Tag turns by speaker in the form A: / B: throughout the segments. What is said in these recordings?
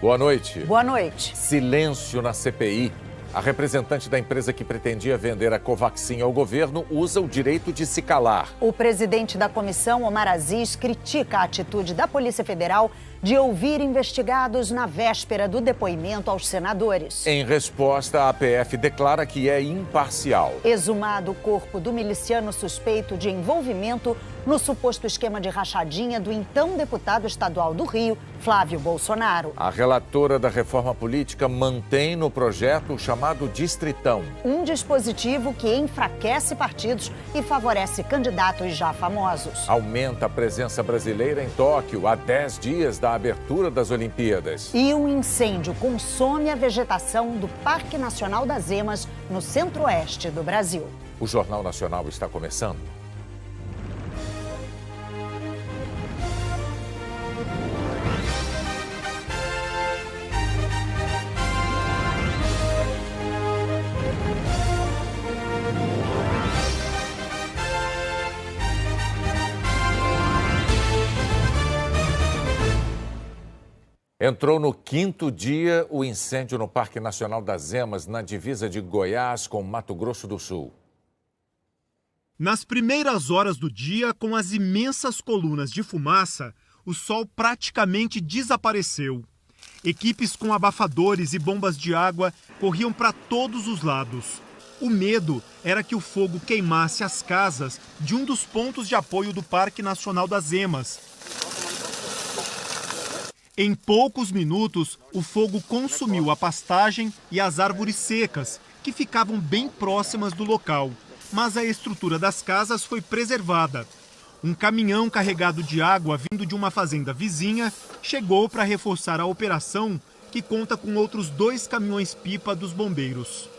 A: Boa noite.
B: Boa noite.
A: Silêncio na CPI. A representante da empresa que pretendia vender a Covaxin ao governo usa o direito de se calar.
B: O presidente da comissão, Omar Aziz, critica a atitude da Polícia Federal de ouvir investigados na véspera do depoimento aos senadores.
A: Em resposta, a PF declara que é imparcial.
B: Exumado o corpo do miliciano suspeito de envolvimento no suposto esquema de rachadinha do então deputado estadual do Rio, Flávio Bolsonaro.
A: A relatora da reforma política mantém no projeto o chamado Distritão.
B: Um dispositivo que enfraquece partidos e favorece candidatos já famosos.
A: Aumenta a presença brasileira em Tóquio há 10 dias da abertura das Olimpíadas.
B: E um incêndio consome a vegetação do Parque Nacional das Emas, no centro-oeste do Brasil.
A: O Jornal Nacional está começando. Entrou no 5º dia o incêndio no Parque Nacional das Emas, na divisa de Goiás com Mato Grosso do Sul.
C: Nas primeiras horas do dia, com as imensas colunas de fumaça, o sol praticamente desapareceu. Equipes com abafadores e bombas de água corriam para todos os lados. O medo era que o fogo queimasse as casas de um dos pontos de apoio do Parque Nacional das Emas. Em poucos minutos, o fogo consumiu a pastagem e as árvores secas, que ficavam bem próximas do local. Mas a estrutura das casas foi preservada. Um caminhão carregado de água vindo de uma fazenda vizinha chegou para reforçar a operação, que conta com outros 2 caminhões-pipa dos bombeiros.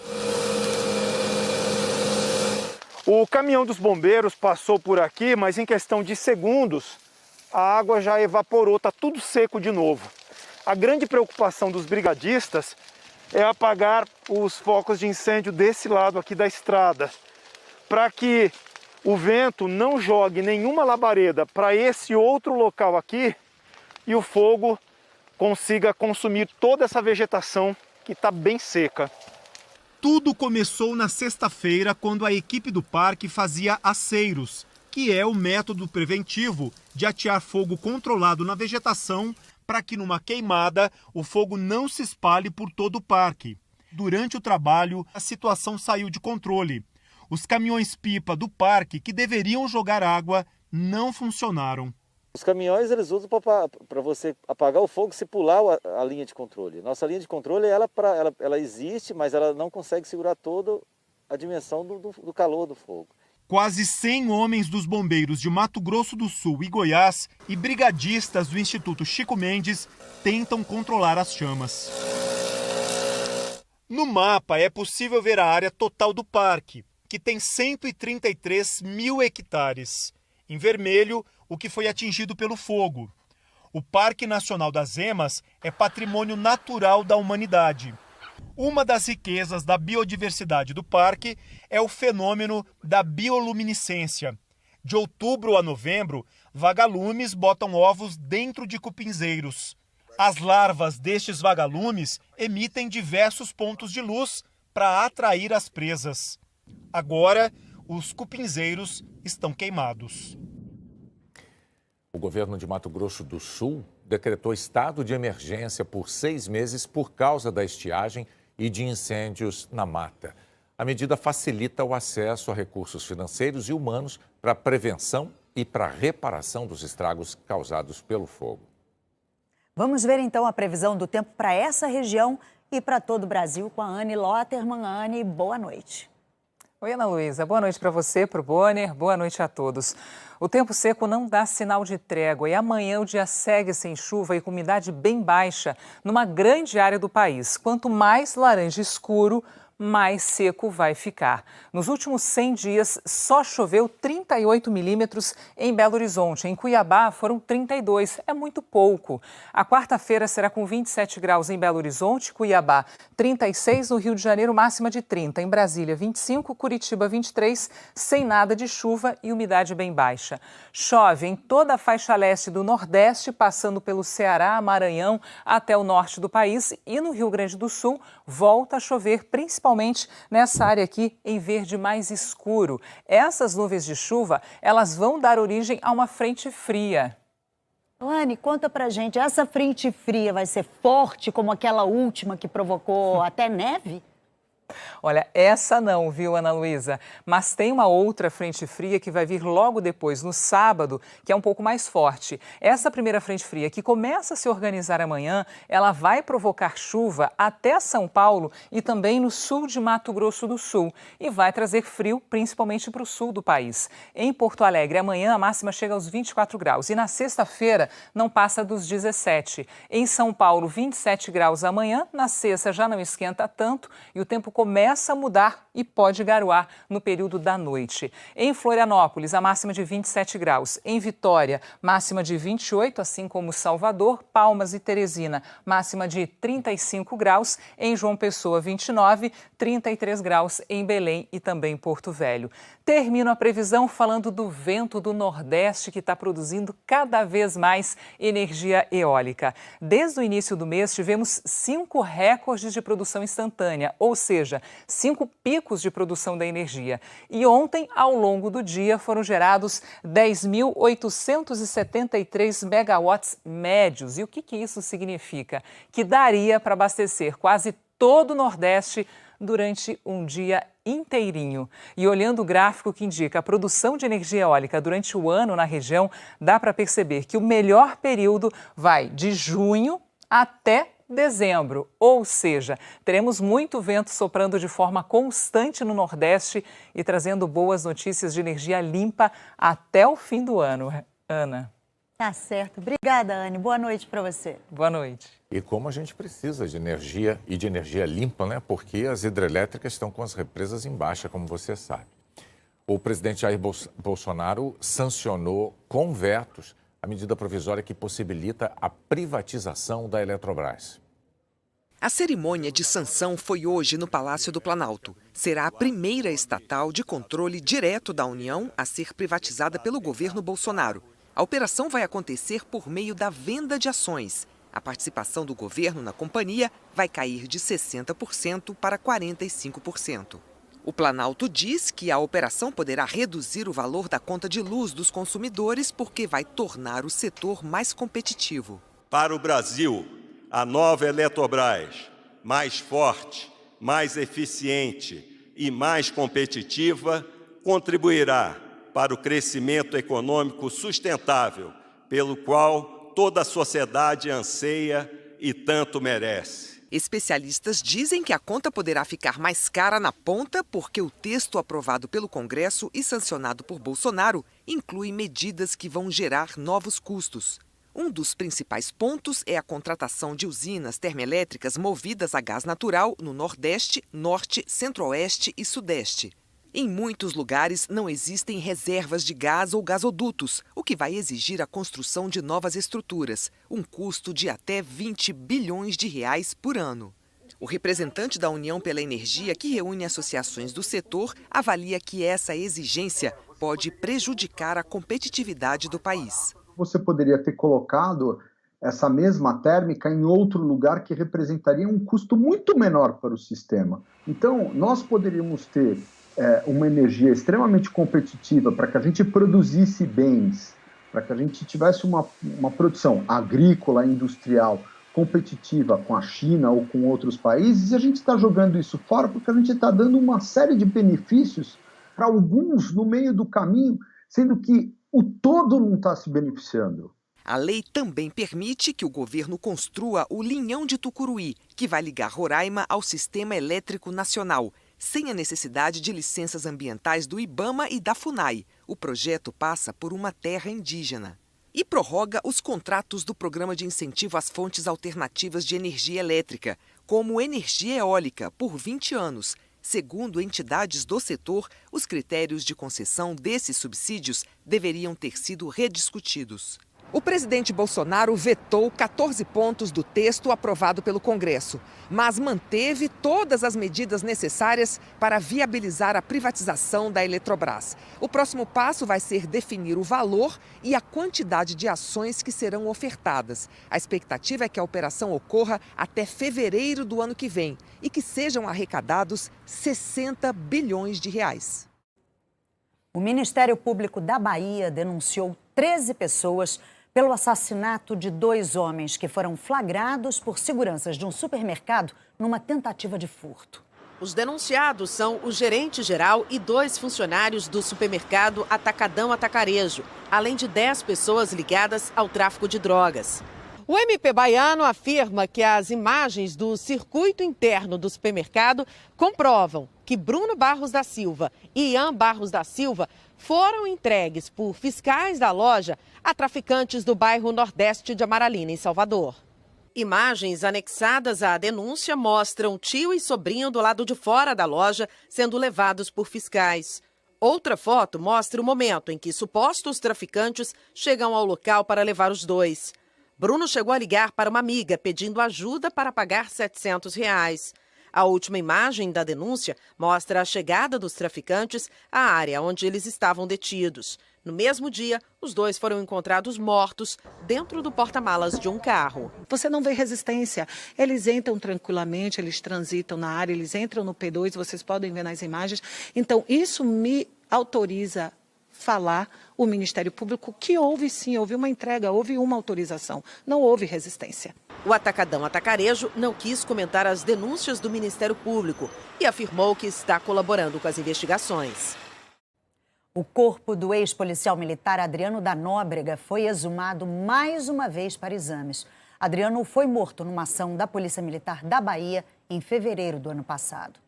C: O caminhão dos bombeiros passou por aqui, mas em questão de segundos, a água já evaporou, está tudo seco de novo. A grande preocupação dos brigadistas é apagar os focos de incêndio desse lado aqui da estrada, para que o vento não jogue nenhuma labareda para esse outro local aqui e o fogo consiga consumir toda essa vegetação que está bem seca. Tudo começou na sexta-feira, quando a equipe do parque fazia aceiros, que é o método preventivo de atear fogo controlado na vegetação para que numa queimada o fogo não se espalhe por todo o parque. Durante o trabalho, a situação saiu de controle. Os caminhões-pipa do parque, que deveriam jogar água, não funcionaram.
D: Os caminhões eles usam para você apagar o fogo se pular a linha de controle. Nossa linha de controle ela existe, mas ela não consegue segurar toda a dimensão do calor do fogo.
C: Quase 100 homens dos bombeiros de Mato Grosso do Sul e Goiás e brigadistas do Instituto Chico Mendes tentam controlar as chamas. No mapa é possível ver a área total do parque, que tem 133 mil hectares. Em vermelho, o que foi atingido pelo fogo. O Parque Nacional das Emas é patrimônio natural da humanidade. Uma das riquezas da biodiversidade do parque é o fenômeno da bioluminescência. De outubro a novembro, vagalumes botam ovos dentro de cupinzeiros. As larvas destes vagalumes emitem diversos pontos de luz para atrair as presas. Agora, os cupinzeiros estão queimados.
A: O governo de Mato Grosso do Sul decretou estado de emergência por 6 meses por causa da estiagem e de incêndios na mata. A medida facilita o acesso a recursos financeiros e humanos para a prevenção e para a reparação dos estragos causados pelo fogo.
B: Vamos ver então a previsão do tempo para essa região e para todo o Brasil com a Anne Lotterman. Anne, boa noite.
E: Oi, Ana Luísa. Boa noite para você, para o Bonner. Boa noite a todos. O tempo seco não dá sinal de trégua e amanhã o dia segue sem chuva e com umidade bem baixa numa grande área do país. Quanto mais laranja escuro, mais seco vai ficar. Nos últimos 100 dias, só choveu 38 milímetros em Belo Horizonte. Em Cuiabá, foram 32. É muito pouco. A quarta-feira será com 27 graus em Belo Horizonte, Cuiabá 36, no Rio de Janeiro, máxima de 30. Em Brasília, 25, Curitiba, 23, sem nada de chuva e umidade bem baixa. Chove em toda a faixa leste do Nordeste, passando pelo Ceará, Maranhão, até o norte do país. E no Rio Grande do Sul, volta a chover, principalmente nessa área aqui em verde mais escuro. Essas nuvens de chuva, elas vão dar origem a uma frente fria.
B: Anne, conta pra gente, essa frente fria vai ser forte como aquela última que provocou até neve?
E: Olha, essa não, viu, Ana Luísa? Mas tem uma outra frente fria que vai vir logo depois, no sábado, que é um pouco mais forte. Essa primeira frente fria, que começa a se organizar amanhã, ela vai provocar chuva até São Paulo e também no sul de Mato Grosso do Sul. E vai trazer frio, principalmente para o sul do país. Em Porto Alegre, amanhã a máxima chega aos 24 graus e na sexta-feira não passa dos 17. Em São Paulo, 27 graus amanhã, na sexta já não esquenta tanto e o tempo começa a mudar e pode garoar no período da noite. Em Florianópolis, a máxima de 27 graus. Em Vitória, máxima de 28, assim como Salvador, Palmas e Teresina, máxima de 35 graus. Em João Pessoa, 29, 33 graus em Belém e também Porto Velho. Termino a previsão falando do vento do Nordeste, que está produzindo cada vez mais energia eólica. Desde o início do mês, tivemos 5 recordes de produção instantânea, ou seja, 5 picos de produção da energia. E ontem, ao longo do dia, foram gerados 10.873 megawatts médios. E o que isso significa? Que daria para abastecer quase todo o Nordeste durante um dia inteirinho. E olhando o gráfico que indica a produção de energia eólica durante o ano na região, dá para perceber que o melhor período vai de junho até dezembro, ou seja, teremos muito vento soprando de forma constante no Nordeste e trazendo boas notícias de energia limpa até o fim do ano. Ana.
B: Tá certo. Obrigada, Anne. Boa noite para você.
E: Boa noite.
A: E como a gente precisa de energia e de energia limpa, né? Porque as hidrelétricas estão com as represas em baixa, como você sabe. O presidente Jair Bolsonaro sancionou com vetos a medida provisória que possibilita a privatização da Eletrobras.
F: A cerimônia de sanção foi hoje no Palácio do Planalto. Será a primeira estatal de controle direto da União a ser privatizada pelo governo Bolsonaro. A operação vai acontecer por meio da venda de ações. A participação do governo na companhia vai cair de 60% para 45%. O Planalto diz que a operação poderá reduzir o valor da conta de luz dos consumidores porque vai tornar o setor mais competitivo.
G: Para o Brasil, a nova Eletrobras, mais forte, mais eficiente e mais competitiva, contribuirá para o crescimento econômico sustentável, pelo qual toda a sociedade anseia e tanto merece.
F: Especialistas dizem que a conta poderá ficar mais cara na ponta porque o texto aprovado pelo Congresso e sancionado por Bolsonaro inclui medidas que vão gerar novos custos. Um dos principais pontos é a contratação de usinas termoelétricas movidas a gás natural no Nordeste, Norte, Centro-Oeste e Sudeste. Em muitos lugares não existem reservas de gás ou gasodutos, o que vai exigir a construção de novas estruturas, um custo de até 20 bilhões de reais por ano. O representante da União pela Energia, que reúne associações do setor, avalia que essa exigência pode prejudicar a competitividade do país.
H: Você poderia ter colocado essa mesma térmica em outro lugar que representaria um custo muito menor para o sistema. Então, nós poderíamos ter uma energia extremamente competitiva para que a gente produzisse bens, para que a gente tivesse uma produção agrícola, industrial, competitiva com a China ou com outros países, e a gente está jogando isso fora porque a gente está dando uma série de benefícios para alguns no meio do caminho, sendo que o todo não está se beneficiando.
F: A lei também permite que o governo construa o linhão de Tucuruí, que vai ligar Roraima ao Sistema Elétrico Nacional, sem a necessidade de licenças ambientais do IBAMA e da FUNAI. O projeto passa por uma terra indígena. E prorroga os contratos do Programa de Incentivo às Fontes Alternativas de Energia Elétrica, como energia eólica, por 20 anos, Segundo entidades do setor, os critérios de concessão desses subsídios deveriam ter sido rediscutidos. O presidente Bolsonaro vetou 14 pontos do texto aprovado pelo Congresso, mas manteve todas as medidas necessárias para viabilizar a privatização da Eletrobras. O próximo passo vai ser definir o valor e a quantidade de ações que serão ofertadas. A expectativa é que a operação ocorra até fevereiro do ano que vem e que sejam arrecadados 60 bilhões de reais.
B: O Ministério Público da Bahia denunciou 13 pessoas pelo assassinato de 2 homens que foram flagrados por seguranças de um supermercado numa tentativa de furto.
I: Os denunciados são o gerente-geral e 2 funcionários do supermercado Atacadão Atacarejo, além de 10 pessoas ligadas ao tráfico de drogas. O MP baiano afirma que as imagens do circuito interno do supermercado comprovam que Bruno Barros da Silva e Ian Barros da Silva foram entregues por fiscais da loja a traficantes do bairro Nordeste de Amaralina, em Salvador. Imagens anexadas à denúncia mostram tio e sobrinho do lado de fora da loja sendo levados por fiscais. Outra foto mostra o momento em que supostos traficantes chegam ao local para levar os 2. Bruno chegou a ligar para uma amiga pedindo ajuda para pagar R$700. A última imagem da denúncia mostra a chegada dos traficantes à área onde eles estavam detidos. No mesmo dia, os 2 foram encontrados mortos dentro do porta-malas de um carro.
J: Você não vê resistência. Eles entram tranquilamente, eles transitam na área, eles entram no P2, vocês podem ver nas imagens. Então, isso me autoriza falar o Ministério Público que houve sim, houve uma entrega, houve uma autorização, não houve resistência.
I: O Atacadão Atacarejo não quis comentar as denúncias do Ministério Público e afirmou que está colaborando com as investigações.
B: O corpo do ex-policial militar Adriano da Nóbrega foi exumado mais uma vez para exames. Adriano foi morto numa ação da Polícia Militar da Bahia em fevereiro do ano passado.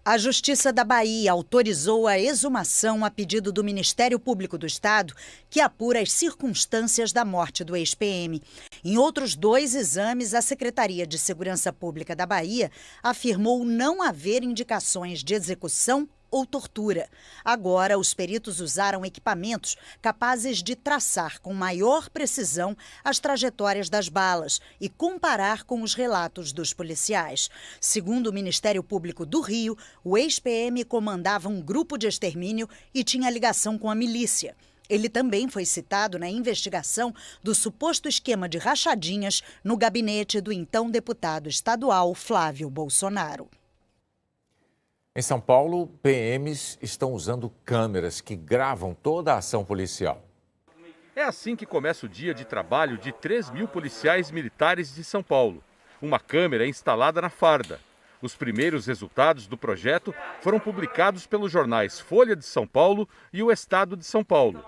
B: A Justiça da Bahia autorizou a exumação a pedido do Ministério Público do Estado, que apura as circunstâncias da morte do ex-PM. Em outros 2 exames, a Secretaria de Segurança Pública da Bahia afirmou não haver indicações de execução ou tortura. Agora, os peritos usaram equipamentos capazes de traçar com maior precisão as trajetórias das balas e comparar com os relatos dos policiais. Segundo o Ministério Público do Rio, o ex-PM comandava um grupo de extermínio e tinha ligação com a milícia. Ele também foi citado na investigação do suposto esquema de rachadinhas no gabinete do então deputado estadual Flávio Bolsonaro.
A: Em São Paulo, PMs estão usando câmeras que gravam toda a ação policial.
K: É assim que começa o dia de trabalho de 3.000 policiais militares de São Paulo. Uma câmera é instalada na farda. Os primeiros resultados do projeto foram publicados pelos jornais Folha de São Paulo e o Estado de São Paulo.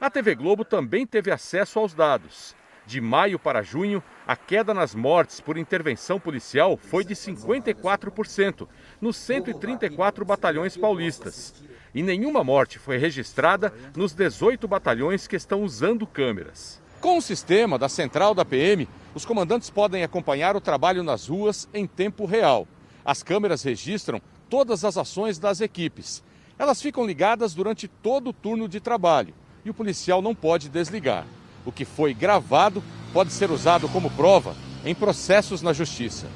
K: A TV Globo também teve acesso aos dados. De maio para junho, a queda nas mortes por intervenção policial foi de 54% nos 134 batalhões paulistas. E nenhuma morte foi registrada nos 18 batalhões que estão usando câmeras. Com o sistema da central da PM, os comandantes podem acompanhar o trabalho nas ruas em tempo real. As câmeras registram todas as ações das equipes. Elas ficam ligadas durante todo o turno de trabalho e o policial não pode desligar. O que foi gravado pode ser usado como prova em processos na justiça.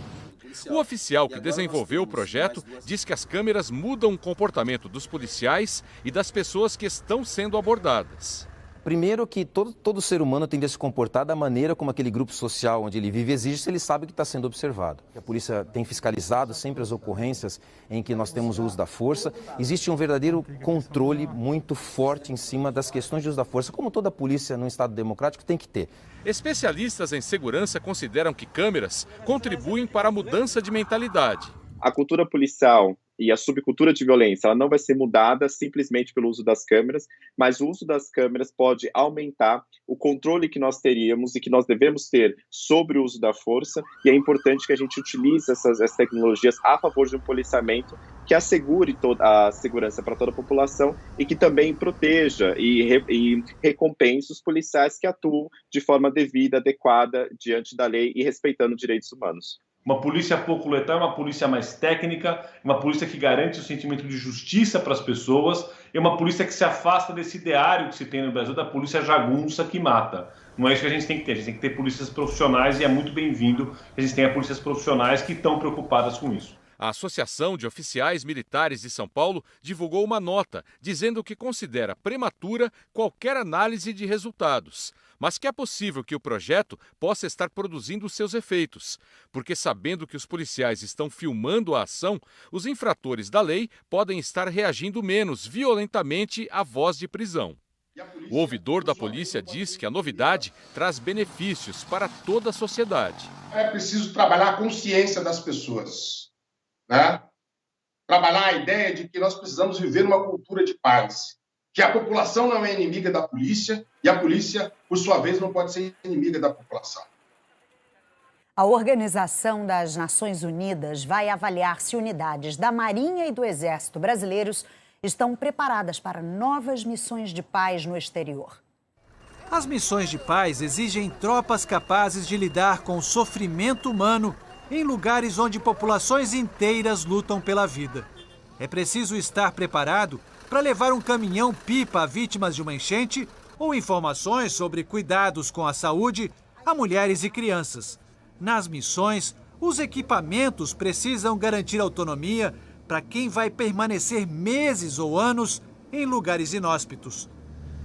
K: O oficial que desenvolveu o projeto diz que as câmeras mudam o comportamento dos policiais e das pessoas que estão sendo abordadas.
L: Primeiro que todo ser humano tende a se comportar da maneira como aquele grupo social onde ele vive exige, se ele sabe que está sendo observado. A polícia tem fiscalizado sempre as ocorrências em que nós temos o uso da força. Existe um verdadeiro controle muito forte em cima das questões de uso da força, como toda polícia num Estado democrático tem que ter.
K: Especialistas em segurança consideram que câmeras contribuem para a mudança de mentalidade.
M: A cultura policial e a subcultura de violência, ela não vai ser mudada simplesmente pelo uso das câmeras, mas o uso das câmeras pode aumentar o controle que nós teríamos e que nós devemos ter sobre o uso da força, e é importante que a gente utilize essas tecnologias a favor de um policiamento que assegure toda a segurança para toda a população e que também proteja e recompense os policiais que atuam de forma devida, adequada, diante da lei e respeitando direitos humanos.
N: Uma polícia pouco letal é uma polícia mais técnica, uma polícia que garante o sentimento de justiça para as pessoas, é uma polícia que se afasta desse ideário que se tem no Brasil da polícia jagunça que mata. Não é isso que a gente tem que ter. A gente tem que ter polícias profissionais e é muito bem-vindo que a gente tenha polícias profissionais que estão preocupadas com isso.
K: A Associação de Oficiais Militares de São Paulo divulgou uma nota dizendo que considera prematura qualquer análise de resultados, mas que é possível que o projeto possa estar produzindo seus efeitos, porque sabendo que os policiais estão filmando a ação, os infratores da lei podem estar reagindo menos violentamente à voz de prisão. O ouvidor da polícia diz que a novidade traz benefícios para toda a sociedade.
O: É preciso trabalhar a consciência das pessoas. Né? Trabalhar a ideia de que nós precisamos viver uma cultura de paz, que a população não é inimiga da polícia e a polícia, por sua vez, não pode ser inimiga da população.
B: A Organização das Nações Unidas vai avaliar se unidades da Marinha e do Exército brasileiros estão preparadas para novas missões de paz no exterior.
P: As missões de paz exigem tropas capazes de lidar com o sofrimento humano em lugares onde populações inteiras lutam pela vida. É preciso estar preparado para levar um caminhão-pipa a vítimas de uma enchente ou informações sobre cuidados com a saúde a mulheres e crianças. Nas missões, os equipamentos precisam garantir autonomia para quem vai permanecer meses ou anos em lugares inóspitos.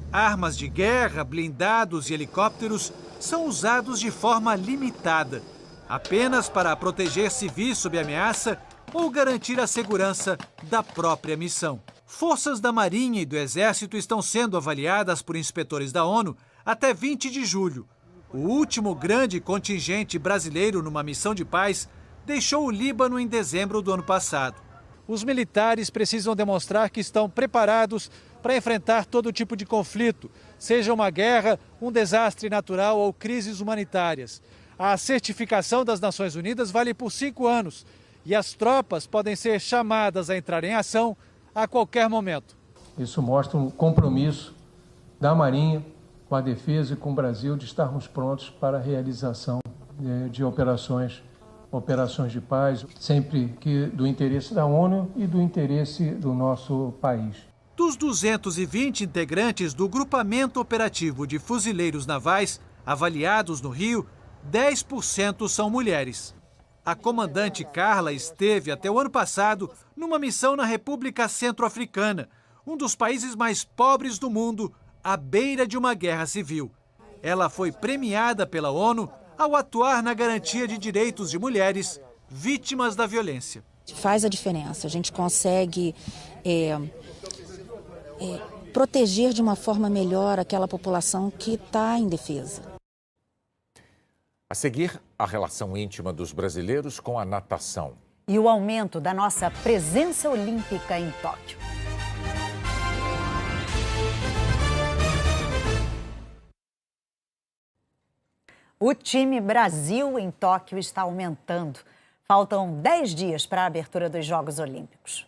P: Armas de guerra, blindados e helicópteros são usados de forma limitada, apenas para proteger civis sob ameaça ou garantir a segurança da própria missão. Forças da Marinha e do Exército estão sendo avaliadas por inspetores da ONU até 20 de julho. O último grande contingente brasileiro numa missão de paz deixou o Líbano em dezembro do ano passado. Os militares precisam demonstrar que estão preparados para enfrentar todo tipo de conflito, seja uma guerra, um desastre natural ou crises humanitárias. A certificação das Nações Unidas vale por 5 anos e as tropas podem ser chamadas a entrar em ação a qualquer momento.
Q: Isso mostra um compromisso da Marinha com a defesa e com o Brasil de estarmos prontos para a realização de operações de paz, sempre que do interesse da ONU e do interesse do nosso país.
P: Dos 220 integrantes do Grupamento Operativo de Fuzileiros Navais avaliados no Rio, 10% são mulheres. A comandante Carla esteve até o ano passado numa missão na República Centro-Africana, um dos países mais pobres do mundo, à beira de uma guerra civil. Ela foi premiada pela ONU ao atuar na garantia de direitos de mulheres vítimas da violência.
R: Faz a diferença, a gente consegue proteger de uma forma melhor aquela população que está indefesa.
A: A seguir, a relação íntima dos brasileiros com a natação.
B: E o aumento da nossa presença olímpica em Tóquio. O time Brasil em Tóquio está aumentando. Faltam 10 dias para a abertura dos Jogos Olímpicos.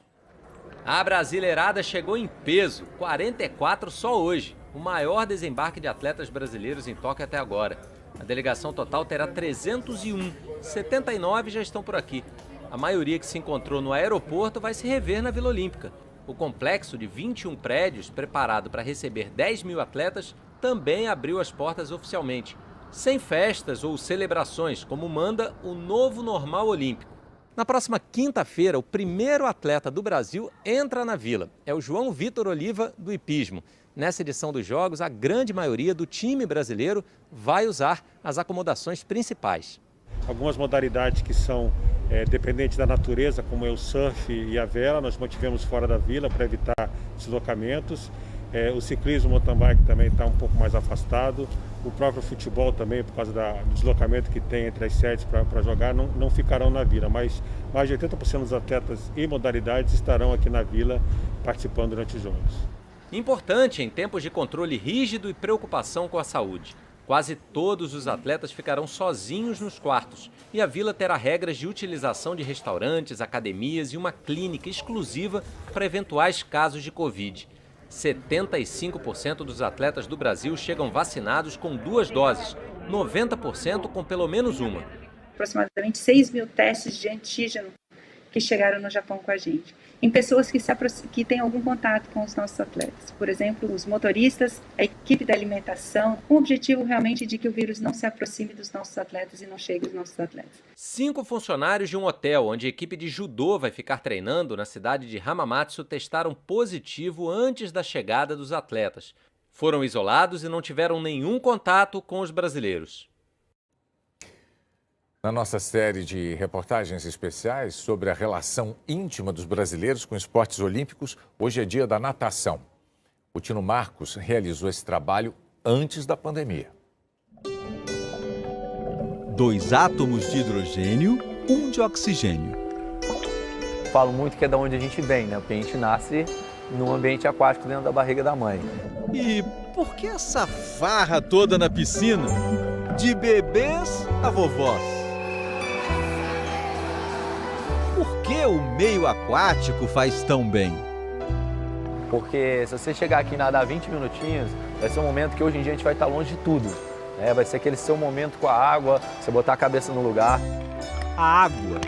S: A brasileirada chegou em peso, 44 só hoje. O maior desembarque de atletas brasileiros em Tóquio até agora. A delegação total terá 301, 79 já estão por aqui. A maioria que se encontrou no aeroporto vai se rever na Vila Olímpica. O complexo de 21 prédios, preparado para receber 10 mil atletas, também abriu as portas oficialmente. Sem festas ou celebrações, como manda o novo normal olímpico. Na próxima quinta-feira, o primeiro atleta do Brasil entra na Vila. É o João Vitor Oliva, do hipismo. Nessa edição dos Jogos, a grande maioria do time brasileiro vai usar as acomodações principais.
T: Algumas modalidades que são dependentes da natureza, como é o surf e a vela, nós mantivemos fora da Vila para evitar deslocamentos. O ciclismo, o mountain bike também está um pouco mais afastado. O próprio futebol também, por causa do deslocamento que tem entre as sedes para jogar, não ficarão na Vila. Mas mais de 80% dos atletas e modalidades estarão aqui na Vila participando durante os Jogos.
S: Importante em tempos de controle rígido e preocupação com a saúde. Quase todos os atletas ficarão sozinhos nos quartos e a Vila terá regras de utilização de restaurantes, academias e uma clínica exclusiva para eventuais casos de Covid. 75% dos atletas do Brasil chegam vacinados com 2 doses, 90% com pelo menos uma.
U: aproximadamente 6 mil testes de antígeno que chegaram no Japão com a gente. Em pessoas que têm algum contato com os nossos atletas. Por exemplo, os motoristas, a equipe da alimentação, com o objetivo realmente de que o vírus não se aproxime dos nossos atletas e não chegue aos nossos atletas.
S: 5 funcionários de um hotel onde a equipe de judô vai ficar treinando na cidade de Hamamatsu testaram positivo antes da chegada dos atletas. Foram isolados e não tiveram nenhum contato com os brasileiros.
A: Na nossa série de reportagens especiais sobre a relação íntima dos brasileiros com esportes olímpicos, hoje é dia da natação. O Tino Marcos realizou esse trabalho antes da pandemia.
V: 2 átomos de hidrogênio, 1 de oxigênio.
W: Falo muito que é de onde a gente vem, né? Porque a gente nasce num ambiente aquático dentro da barriga da mãe.
V: E por que essa farra toda na piscina? De bebês a vovós. Por que o meio aquático faz tão bem?
W: Porque se você chegar aqui e nadar 20 minutinhos, vai ser um momento que hoje em dia a gente vai estar longe de tudo. Né? Vai ser aquele seu momento com a água, você botar a cabeça no lugar.
V: A água,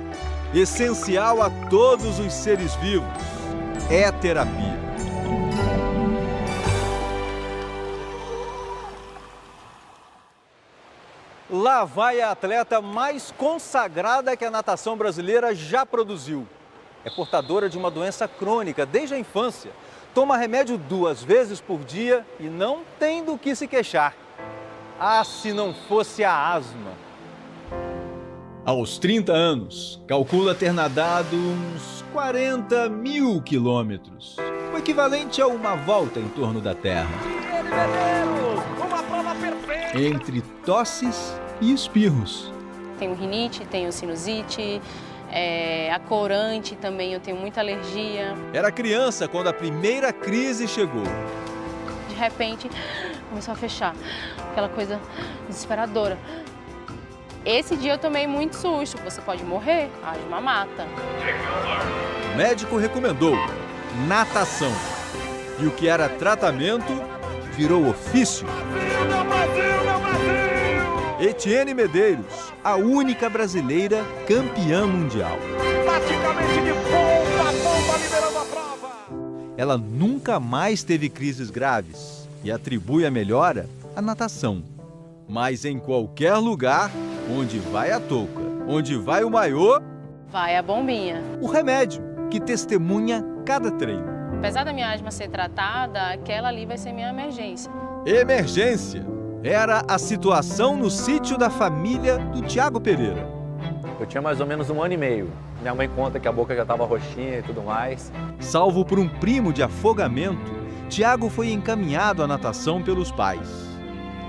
V: essencial a todos os seres vivos, é terapia. Lá vai a atleta mais consagrada que a natação brasileira já produziu. É portadora de uma doença crônica desde a infância. Toma remédio 2 vezes por dia e não tem do que se queixar. Ah, se não fosse a asma. Aos 30 anos, calcula ter nadado uns 40 mil quilômetros, o equivalente a uma volta em torno da Terra.
X: Uma prova perfeita!
V: Entre tosses e espirros.
Y: Tenho rinite, tenho sinusite, a corante também, eu tenho muita alergia.
V: Era criança quando a primeira crise chegou.
Y: De repente, começou a fechar, aquela coisa desesperadora. Esse dia eu tomei muito susto, você pode morrer, a asma mata.
V: O médico recomendou natação. E o que era tratamento virou ofício. Etienne Medeiros, a única brasileira campeã mundial.
X: Praticamente de ponta a ponta, liderando a prova.
V: Ela nunca mais teve crises graves e atribui a melhora à natação. Mas em qualquer lugar, onde vai a touca, onde vai o maiô,
Y: vai a bombinha.
V: O remédio, que testemunha cada treino.
Y: Apesar da minha asma ser tratada, aquela ali vai ser minha emergência.
V: Emergência! Era a situação no sítio da família do Tiago Pereira.
W: Eu tinha mais ou menos 1 ano e meio. Minha mãe conta que a boca já estava roxinha e tudo mais.
V: Salvo por um primo de afogamento, Tiago foi encaminhado à natação pelos pais.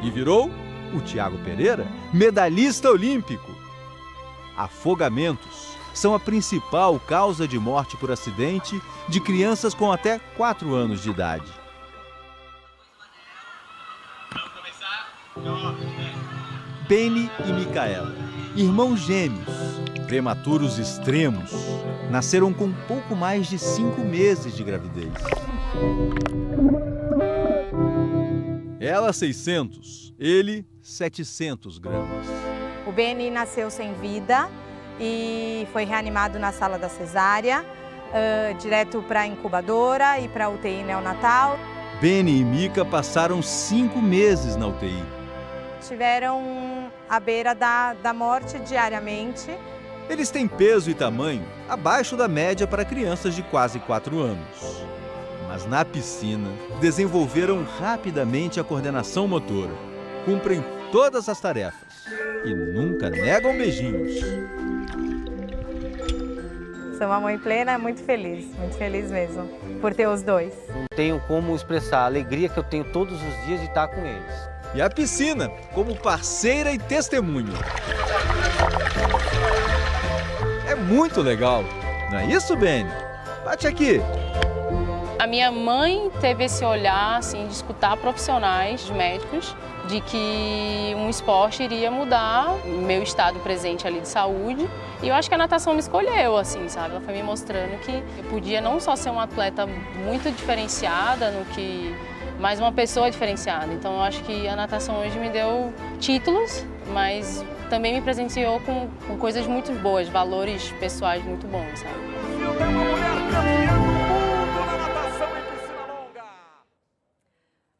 V: E virou, o Tiago Pereira, medalhista olímpico. Afogamentos são a principal causa de morte por acidente de crianças com até 4 anos de idade. Beni e Micaela, irmãos gêmeos, prematuros extremos, nasceram com pouco mais de 5 meses de gravidez. Ela 600, ele 700 gramas.
Z: O Beni nasceu sem vida e foi reanimado na sala da cesárea, direto para a incubadora e para a UTI neonatal.
V: Beni e Mica passaram 5 meses na UTI.
Z: Tiveram à beira da morte diariamente.
V: Eles têm peso e tamanho abaixo da média para crianças de quase 4 anos. Mas na piscina, desenvolveram rapidamente a coordenação motora. Cumprem todas as tarefas e nunca negam beijinhos.
Z: Sou uma mãe plena, muito feliz mesmo, por ter os dois.
W: Não tenho como expressar a alegria que eu tenho todos os dias de estar com eles.
V: E a piscina como parceira e testemunha. É muito legal, não é isso, Beni? Bate aqui.
Y: A minha mãe teve esse olhar assim, de escutar profissionais, de médicos, de que um esporte iria mudar o meu estado presente ali de saúde. E eu acho que a natação me escolheu, assim, sabe? Ela foi me mostrando que eu podia não só ser uma atleta muito diferenciada, mas uma pessoa diferenciada. Então eu acho que a natação hoje me deu títulos, mas também me presenteou com coisas muito boas, valores pessoais muito bons, sabe?
X: É uma mulher campeã do mundo na natação em piscina longa.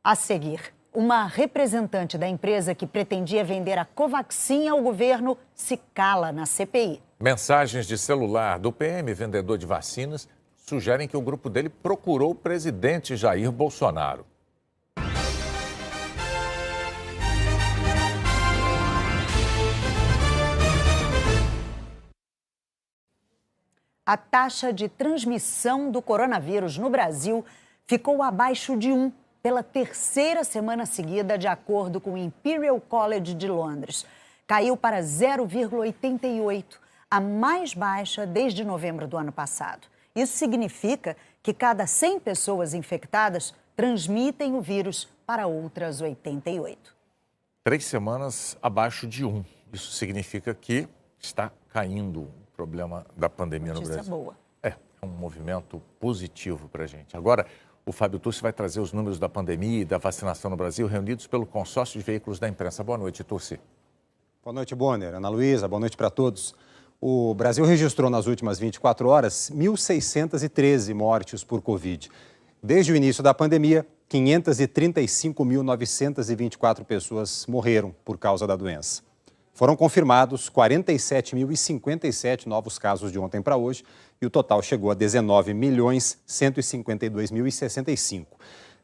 B: A seguir, uma representante da empresa que pretendia vender a Covaxin ao governo se cala na CPI.
A: Mensagens de celular do PM, vendedor de vacinas, sugerem que o grupo dele procurou o presidente Jair Bolsonaro.
B: A taxa de transmissão do coronavírus no Brasil ficou abaixo de 1 pela terceira semana seguida, de acordo com o Imperial College de Londres. Caiu para 0,88, a mais baixa desde novembro do ano passado. Isso significa que cada 100 pessoas infectadas transmitem o vírus para outras 88.
A: 3 semanas abaixo de 1. Isso significa que está caindo o problema da pandemia no Brasil.
B: Notícia boa.
A: É um movimento positivo para a gente. Agora, o Fábio Tucci vai trazer os números da pandemia e da vacinação no Brasil, reunidos pelo consórcio de veículos da imprensa. Boa noite, Tucci.
C: Boa noite, Bonner. Ana Luísa, boa noite para todos. O Brasil registrou nas últimas 24 horas 1.613 mortes por Covid. Desde o início da pandemia, 535.924 pessoas morreram por causa da doença. Foram confirmados 47.057 novos casos de ontem para hoje e o total chegou a 19.152.065.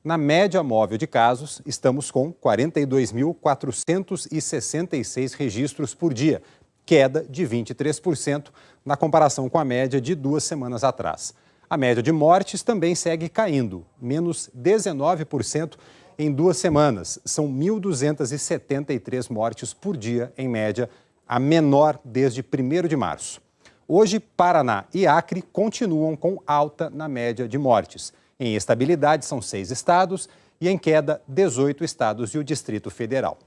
C: Na média móvel de casos, estamos com 42.466 registros por dia, queda de 23% na comparação com a média de 2 semanas atrás. A média de mortes também segue caindo, menos 19% em 2 semanas. São 1.273 mortes por dia, em média, a menor desde 1º de março. Hoje, Paraná e Acre continuam com alta na média de mortes. Em estabilidade são 6 estados e em queda 18 estados e o Distrito Federal.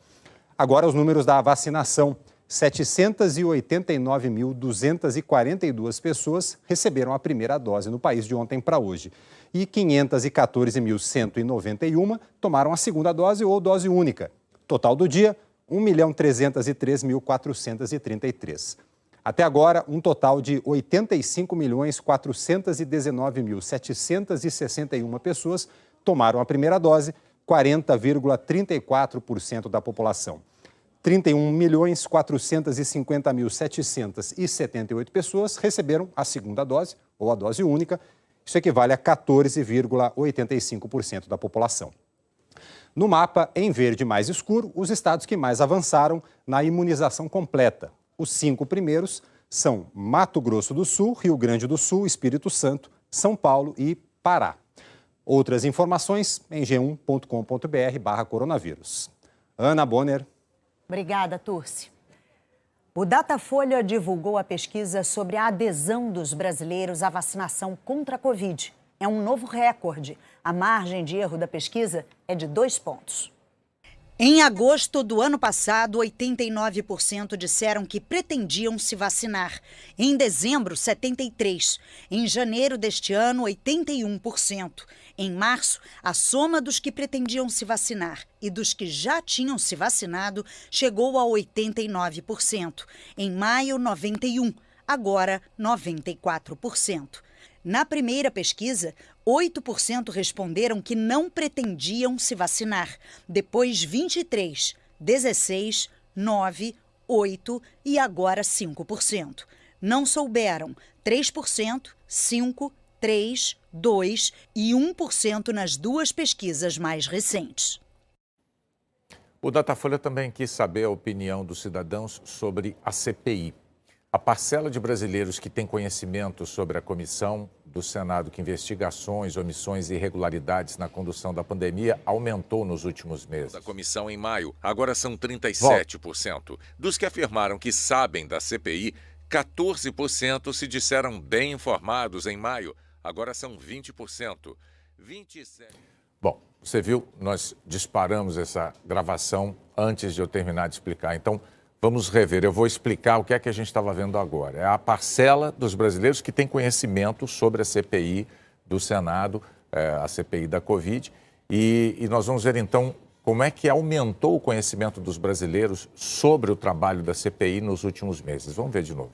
C: Agora os números da vacinação. 789.242 pessoas receberam a primeira dose no país de ontem para hoje. E 514.191 tomaram a segunda dose ou dose única. Total do dia, 1.303.433. Até agora, um total de 85.419.761 pessoas tomaram a primeira dose, 40,34% da população. 31.450.778 pessoas receberam a segunda dose, ou a dose única. Isso equivale a 14,85% da população. No mapa, em verde mais escuro, os estados que mais avançaram na imunização completa. Os 5 primeiros são Mato Grosso do Sul, Rio Grande do Sul, Espírito Santo, São Paulo e Pará. Outras informações em g1.com.br/coronavírus. Ana Bonner.
B: Obrigada, Turci. O Datafolha divulgou a pesquisa sobre a adesão dos brasileiros à vacinação contra a Covid. É um novo recorde. A margem de erro da pesquisa é de 2 pontos. Em agosto do ano passado, 89% disseram que pretendiam se vacinar. Em dezembro, 73%. Em janeiro deste ano, 81%. Em março, a soma dos que pretendiam se vacinar e dos que já tinham se vacinado chegou a 89%. Em maio, 91%. Agora, 94%. Na primeira pesquisa, 8% responderam que não pretendiam se vacinar. Depois, 23%, 16%, 9%, 8% e agora 5%. Não souberam, 3%, 5%, 3%, 2% e 1% nas 2 pesquisas mais recentes.
A: O Datafolha também quis saber a opinião dos cidadãos sobre a CPI. A parcela de brasileiros que tem conhecimento sobre a comissão do Senado que investiga ações, omissões e irregularidades na condução da pandemia aumentou nos últimos meses.
D: Da comissão em maio, agora são 37%. Dos que afirmaram que sabem da CPI, 14% se disseram bem informados em maio, agora são 20%. 27%.
A: Bom, você viu, nós disparamos essa gravação antes de eu terminar de explicar. Então, vamos rever. Eu vou explicar o que é que a gente estava vendo agora. É a parcela dos brasileiros que tem conhecimento sobre a CPI do Senado, a CPI da Covid. E nós vamos ver, então, como é que aumentou o conhecimento dos brasileiros sobre o trabalho da CPI nos últimos meses. Vamos ver de novo.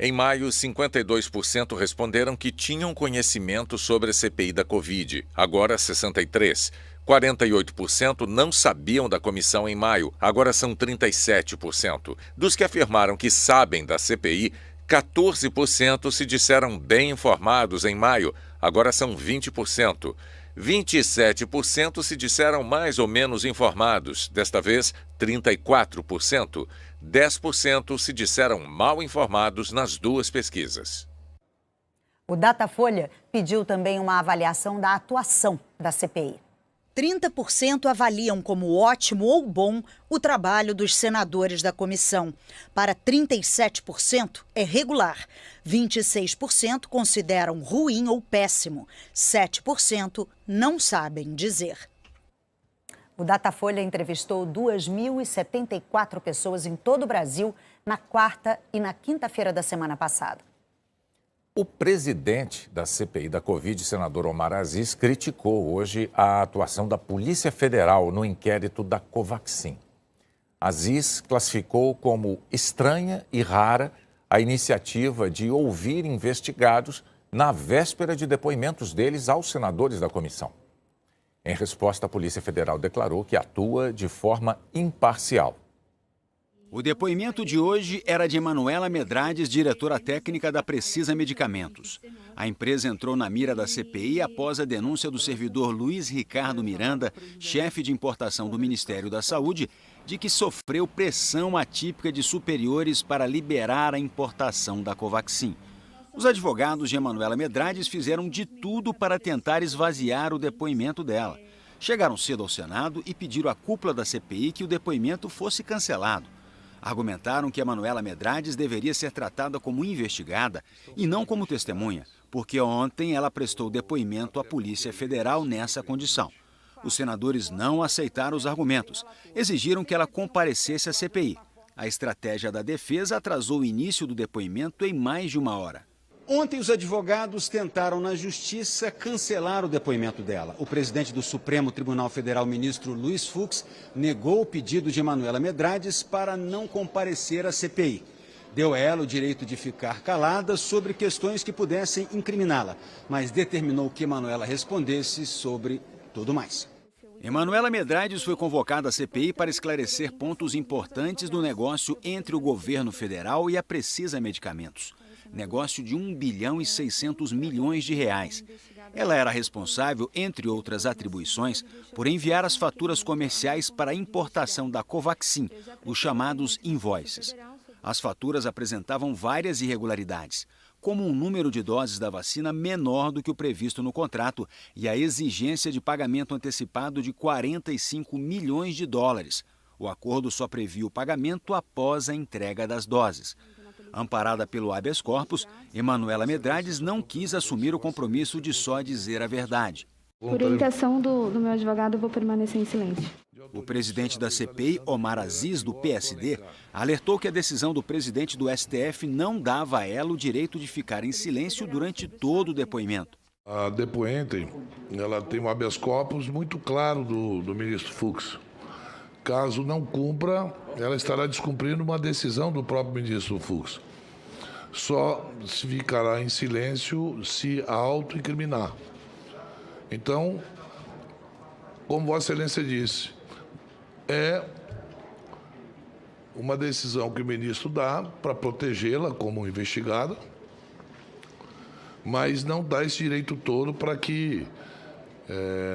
D: Em maio, 52% responderam que tinham conhecimento sobre a CPI da Covid. Agora, 63%. 48% não sabiam da comissão em maio. Agora são 37%. Dos que afirmaram que sabem da CPI, 14% se disseram bem informados em maio. Agora são 20%. 27% se disseram mais ou menos informados. Desta vez, 34%. 10% se disseram mal informados nas duas pesquisas.
B: O Datafolha pediu também uma avaliação da atuação da CPI. 30% avaliam como ótimo ou bom o trabalho dos senadores da comissão. Para 37% é regular. 26% consideram ruim ou péssimo. 7% não sabem dizer. O Datafolha entrevistou 2.074 pessoas em todo o Brasil na quarta e na quinta-feira da semana passada.
A: O presidente da CPI da Covid, senador Omar Aziz, criticou hoje a atuação da Polícia Federal no inquérito da Covaxin. Aziz classificou como estranha e rara a iniciativa de ouvir investigados na véspera de depoimentos deles aos senadores da comissão. Em resposta, a Polícia Federal declarou que atua de forma imparcial.
E: O depoimento de hoje era de Emanuela Medrades, diretora técnica da Precisa Medicamentos. A empresa entrou na mira da CPI após a denúncia do servidor Luiz Ricardo Miranda, chefe de importação do Ministério da Saúde, de que sofreu pressão atípica de superiores para liberar a importação da Covaxin. Os advogados de Emanuela Medrades fizeram de tudo para tentar esvaziar o depoimento dela. Chegaram cedo ao Senado e pediram à cúpula da CPI que o depoimento fosse cancelado. Argumentaram que Emanuela Medrades deveria ser tratada como investigada e não como testemunha, porque ontem ela prestou depoimento à Polícia Federal nessa condição. Os senadores não aceitaram os argumentos, exigiram que ela comparecesse à CPI. A estratégia da defesa atrasou o início do depoimento em mais de uma hora. Ontem, os advogados tentaram na Justiça cancelar o depoimento dela. O presidente do Supremo Tribunal Federal, ministro Luiz Fux, negou o pedido de Emanuela Medrades para não comparecer à CPI. Deu a ela o direito de ficar calada sobre questões que pudessem incriminá-la, mas determinou que Emanuela respondesse sobre tudo mais. Emanuela Medrades foi convocada à CPI para esclarecer pontos importantes do negócio entre o governo federal e a Precisa Medicamentos. Negócio de 1 bilhão e 600 milhões de reais. Ela era responsável, entre outras atribuições, por enviar as faturas comerciais para a importação da Covaxin, os chamados invoices. As faturas apresentavam várias irregularidades, como um número de doses da vacina menor do que o previsto no contrato e a exigência de pagamento antecipado de 45 milhões de dólares. O acordo só previa o pagamento após a entrega das doses. Amparada pelo habeas corpus, Emanuela Medrades não quis assumir o compromisso de só dizer a verdade.
F: Por orientação do meu advogado, eu vou permanecer em silêncio.
E: O presidente da CPI, Omar Aziz, do PSD, alertou que a decisão do presidente do STF não dava a ela o direito de ficar em silêncio durante todo o depoimento.
G: A depoente, ela tem um habeas corpus muito claro do ministro Fux. Caso não cumpra, ela estará descumprindo uma decisão do próprio ministro Fux. Só se ficará em silêncio se auto-incriminar. Então, como Vossa Excelência disse, é uma decisão que o ministro dá para protegê-la como investigada, mas não dá esse direito todo para que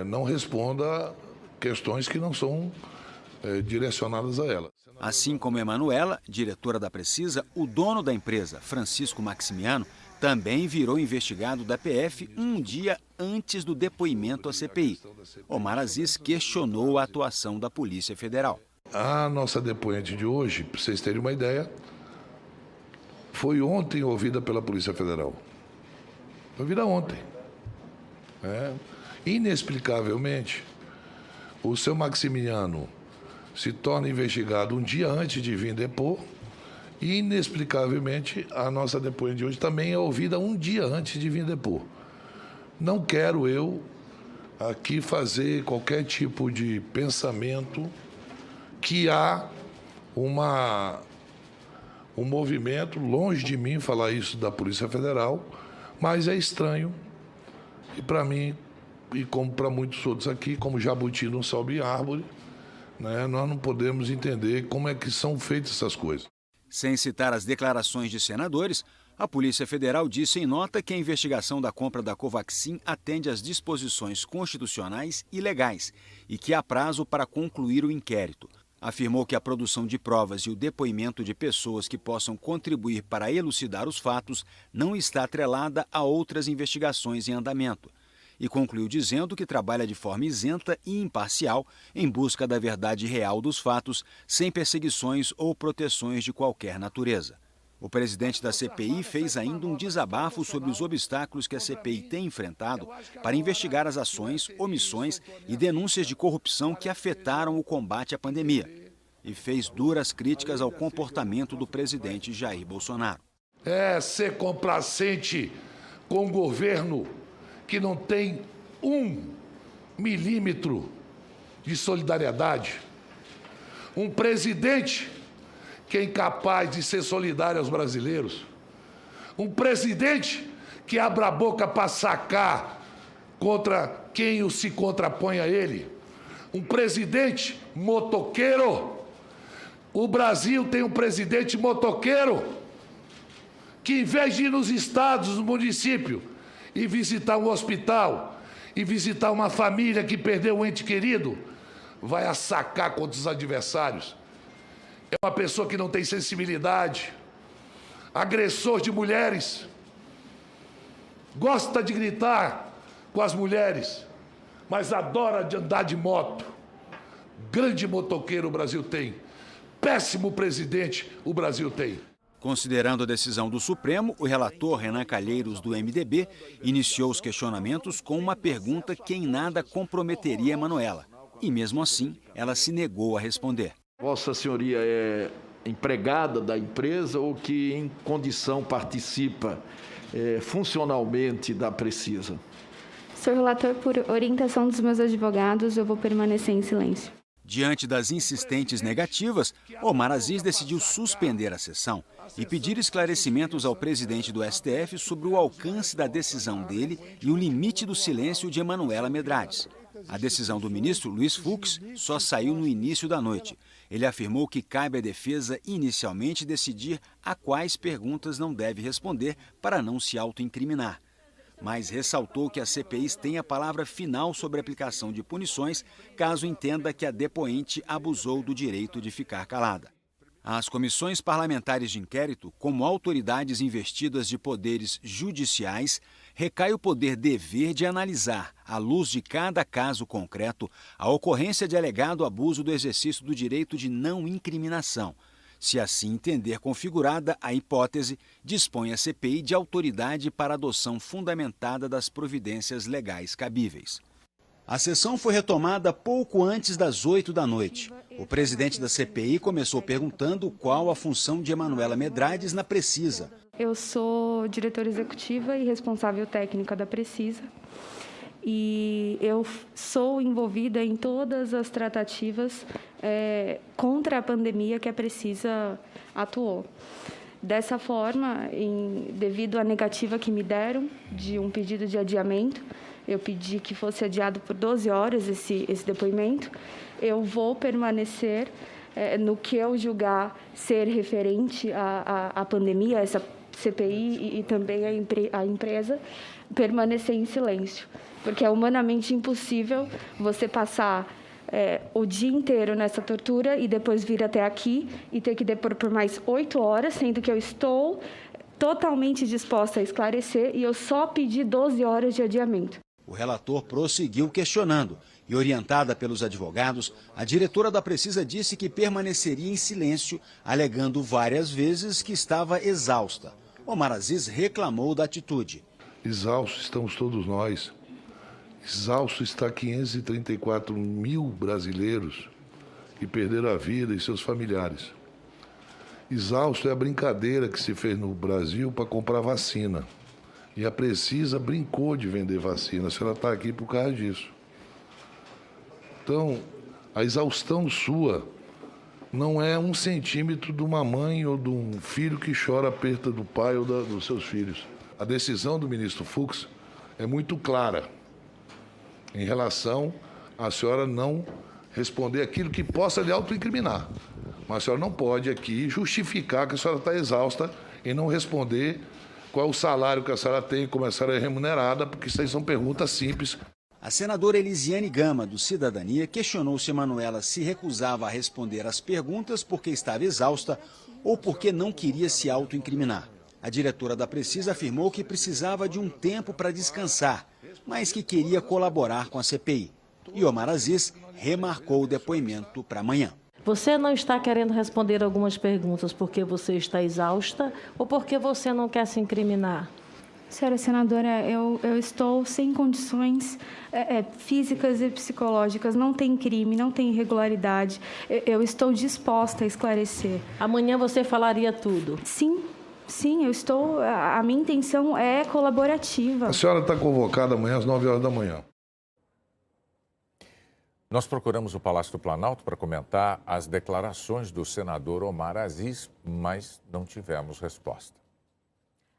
G: não responda questões que não são direcionadas a ela.
E: Assim como Emanuela, diretora da Precisa, o dono da empresa, Francisco Maximiano, também virou investigado da PF um dia antes do depoimento à CPI. Omar Aziz questionou a atuação da Polícia Federal.
G: A nossa depoente de hoje, para vocês terem uma ideia, foi ontem ouvida pela Polícia Federal. Foi ouvida ontem. Inexplicavelmente, o seu Maximiano se torna investigado um dia antes de vir depor e, inexplicavelmente, a nossa depoente de hoje também é ouvida um dia antes de vir depor. Não quero eu aqui fazer qualquer tipo de pensamento que há um movimento, longe de mim falar isso da Polícia Federal, mas é estranho. E para mim, e como para muitos outros aqui, como jabuti não sobe árvore, né, nós não podemos entender como é que são feitas essas coisas.
E: Sem citar as declarações de senadores, a Polícia Federal disse em nota que a investigação da compra da Covaxin atende às disposições constitucionais e legais e que há prazo para concluir o inquérito. Afirmou que a produção de provas e o depoimento de pessoas que possam contribuir para elucidar os fatos não está atrelada a outras investigações em andamento. E concluiu dizendo que trabalha de forma isenta e imparcial em busca da verdade real dos fatos, sem perseguições ou proteções de qualquer natureza. O presidente da CPI fez ainda um desabafo sobre os obstáculos que a CPI tem enfrentado para investigar as ações, omissões e denúncias de corrupção que afetaram o combate à pandemia. E fez duras críticas ao comportamento do presidente Jair Bolsonaro.
G: É ser complacente com um governo que não tem 1 milímetro de solidariedade. Um presidente que é incapaz de ser solidário aos brasileiros. Um presidente que abre a boca para sacar contra quem se contrapõe a ele. Um presidente motoqueiro. O Brasil tem um presidente motoqueiro que, em vez de ir nos estados, nos municípios, e visitar um hospital, e visitar uma família que perdeu um ente querido, vai assacar contra os adversários. É uma pessoa que não tem sensibilidade, agressor de mulheres, gosta de gritar com as mulheres, mas adora de andar de moto. Grande motoqueiro o Brasil tem. Péssimo presidente o Brasil tem.
E: Considerando a decisão do Supremo, o relator Renan Calheiros, do MDB, iniciou os questionamentos com uma pergunta que em nada comprometeria Manuela. E mesmo assim, ela se negou a responder.
H: Vossa Senhoria é empregada da empresa ou que em condição participa funcionalmente da Precisa?
F: Senhor relator, por orientação dos meus advogados, eu vou permanecer em silêncio.
E: Diante das insistentes negativas, Omar Aziz decidiu suspender a sessão e pedir esclarecimentos ao presidente do STF sobre o alcance da decisão dele e o limite do silêncio de Emanuela Medrades. A decisão do ministro Luiz Fux só saiu no início da noite. Ele afirmou que cabe à defesa inicialmente decidir a quais perguntas não deve responder para não se autoincriminar. Mas ressaltou que a CPI tem a palavra final sobre a aplicação de punições caso entenda que a depoente abusou do direito de ficar calada. As comissões parlamentares de inquérito, como autoridades investidas de poderes judiciais, recai o poder-dever de analisar, à luz de cada caso concreto, a ocorrência de alegado abuso do exercício do direito de não incriminação. Se assim entender configurada a hipótese, dispõe a CPI de autoridade para adoção fundamentada das providências legais cabíveis. A sessão foi retomada pouco antes das 8 da noite. O presidente da CPI começou perguntando qual a função de Emanuela Medrades na Precisa.
F: Eu sou diretora executiva e responsável técnica da Precisa. E eu sou envolvida em todas as tratativas contra a pandemia que a Precisa atuou. Dessa forma, devido à negativa que me deram de um pedido de adiamento, eu pedi que fosse adiado por 12 horas esse depoimento. Eu vou permanecer no que eu julgar ser referente à pandemia, essa CPI e também a empresa, permanecer em silêncio. Porque é humanamente impossível você passar o dia inteiro nessa tortura e depois vir até aqui e ter que depor por mais 8 horas, sendo que eu estou totalmente disposta a esclarecer e eu só pedi 12 horas de adiamento.
E: O relator prosseguiu questionando e, orientada pelos advogados, a diretora da Precisa disse que permaneceria em silêncio, alegando várias vezes que estava exausta. Omar Aziz reclamou da atitude.
G: Exaustos estamos todos nós. Exausto está 534 mil brasileiros que perderam a vida e seus familiares. Exausto é a brincadeira que se fez no Brasil para comprar vacina. E a Precisa brincou de vender vacina. A senhora está aqui por causa disso. Então, a exaustão sua não é 1 centímetro de uma mãe ou de um filho que chora a perda do pai ou dos seus filhos. A decisão do ministro Fux é muito clara em relação a senhora não responder aquilo que possa lhe autoincriminar. Mas a senhora não pode aqui justificar que a senhora está exausta e não responder qual é o salário que a senhora tem, como a senhora é remunerada, porque isso aí são perguntas simples.
E: A senadora Elisiane Gama, do Cidadania, questionou se Manuela se recusava a responder às perguntas porque estava exausta ou porque não queria se autoincriminar. A diretora da Precisa afirmou que precisava de um tempo para descansar, mas que queria colaborar com a CPI. E Omar Aziz remarcou o depoimento para amanhã.
I: Você não está querendo responder algumas perguntas porque você está exausta ou porque você não quer se incriminar?
J: Senhora senadora, eu estou sem condições físicas e psicológicas, não tem crime, não tem irregularidade, eu estou disposta a esclarecer.
I: Amanhã você falaria tudo?
J: Sim, eu estou, a minha intenção é colaborativa.
G: A senhora está convocada amanhã às 9 horas da manhã.
A: Nós procuramos o Palácio do Planalto para comentar as declarações do senador Omar Aziz, mas não tivemos resposta.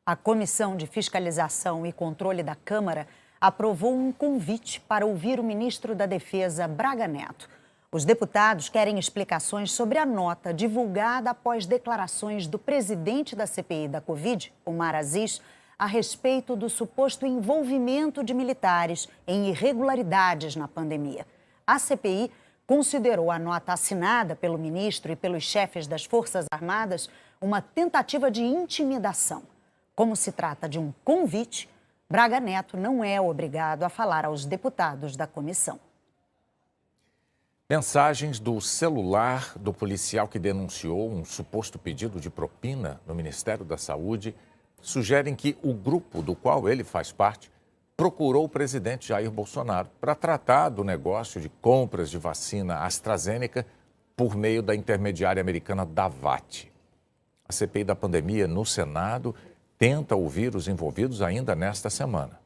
B: A Comissão de Fiscalização e Controle da Câmara aprovou um convite para ouvir o ministro da Defesa, Braga Neto. Os deputados querem explicações sobre a nota divulgada após declarações do presidente da CPI da Covid, Omar Aziz, a respeito do suposto envolvimento de militares em irregularidades na pandemia. A CPI considerou a nota assinada pelo ministro e pelos chefes das Forças Armadas uma tentativa de intimidação. Como se trata de um convite, Braga Neto não é obrigado a falar aos deputados da comissão.
A: Mensagens do celular do policial que denunciou um suposto pedido de propina no Ministério da Saúde sugerem que o grupo do qual ele faz parte procurou o presidente Jair Bolsonaro para tratar do negócio de compras de vacina AstraZeneca por meio da intermediária americana Davat. A CPI da pandemia no Senado tenta ouvir os envolvidos ainda nesta semana.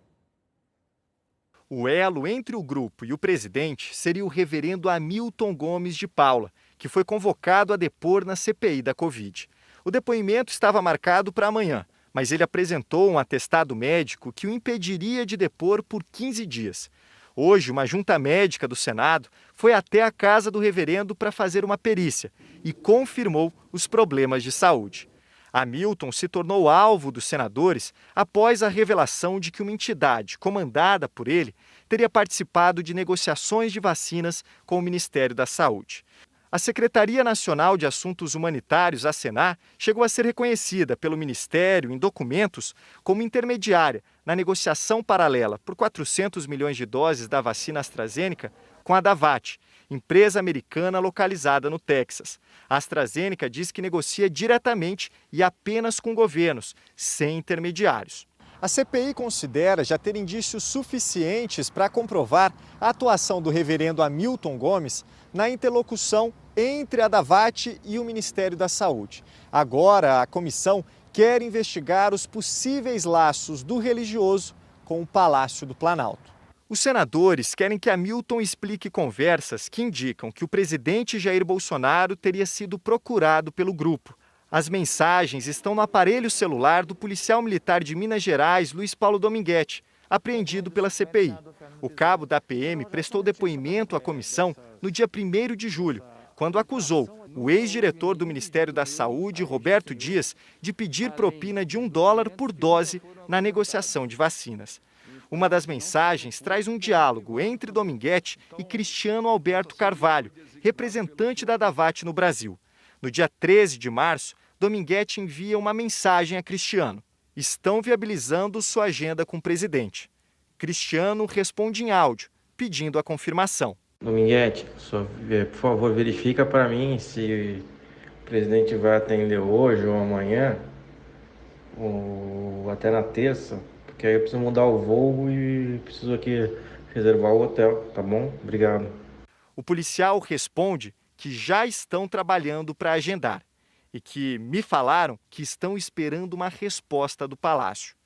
K: O elo entre o grupo e o presidente seria o reverendo Hamilton Gomes de Paula, que foi convocado a depor na CPI da Covid. O depoimento estava marcado para amanhã, mas ele apresentou um atestado médico que o impediria de depor por 15 dias. Hoje, uma junta médica do Senado foi até a casa do reverendo para fazer uma perícia e confirmou os problemas de saúde. Hamilton se tornou alvo dos senadores após a revelação de que uma entidade comandada por ele teria participado de negociações de vacinas com o Ministério da Saúde. A Secretaria Nacional de Assuntos Humanitários, a Senar, chegou a ser reconhecida pelo Ministério em documentos como intermediária na negociação paralela por 400 milhões de doses da vacina AstraZeneca com a Davat, empresa americana localizada no Texas. A AstraZeneca diz que negocia diretamente e apenas com governos, sem intermediários. A CPI considera já ter indícios suficientes para comprovar a atuação do reverendo Hamilton Gomes na interlocução entre a Davat e o Ministério da Saúde. Agora, a comissão quer investigar os possíveis laços do religioso com o Palácio do Planalto. Os senadores querem que Hamilton explique conversas que indicam que o presidente Jair Bolsonaro teria sido procurado pelo grupo. As mensagens estão no aparelho celular do policial militar de Minas Gerais, Luiz Paulo Dominguete, apreendido pela CPI. O cabo da PM prestou depoimento à comissão no dia 1º de julho, quando acusou o ex-diretor do Ministério da Saúde, Roberto Dias, de pedir propina de $1 por dose na negociação de vacinas. Uma das mensagens traz um diálogo entre Dominguete e Cristiano Alberto Carvalho, representante da Davat no Brasil. No dia 13 de março, Dominguete envia uma mensagem a Cristiano. Estão viabilizando sua agenda com o presidente. Cristiano responde em áudio, pedindo a confirmação.
L: Dominguete, por favor, verifica para mim se o presidente vai atender hoje ou amanhã, ou até na terça, porque aí eu preciso mudar o voo e preciso aqui reservar o hotel, tá bom? Obrigado.
K: O policial responde que já estão trabalhando para agendar e que me falaram que estão esperando uma resposta do Palácio.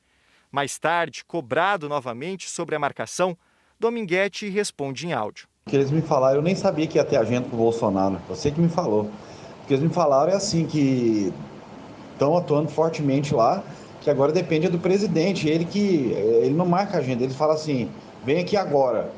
K: Mais tarde, cobrado novamente sobre a marcação, Dominguete responde em áudio.
M: O que eles me falaram, eu nem sabia que ia ter agenda pro Bolsonaro. Você que me falou. O que eles me falaram é assim, que estão atuando fortemente lá, que agora depende do presidente. Ele não marca a agenda, ele fala assim, vem aqui agora,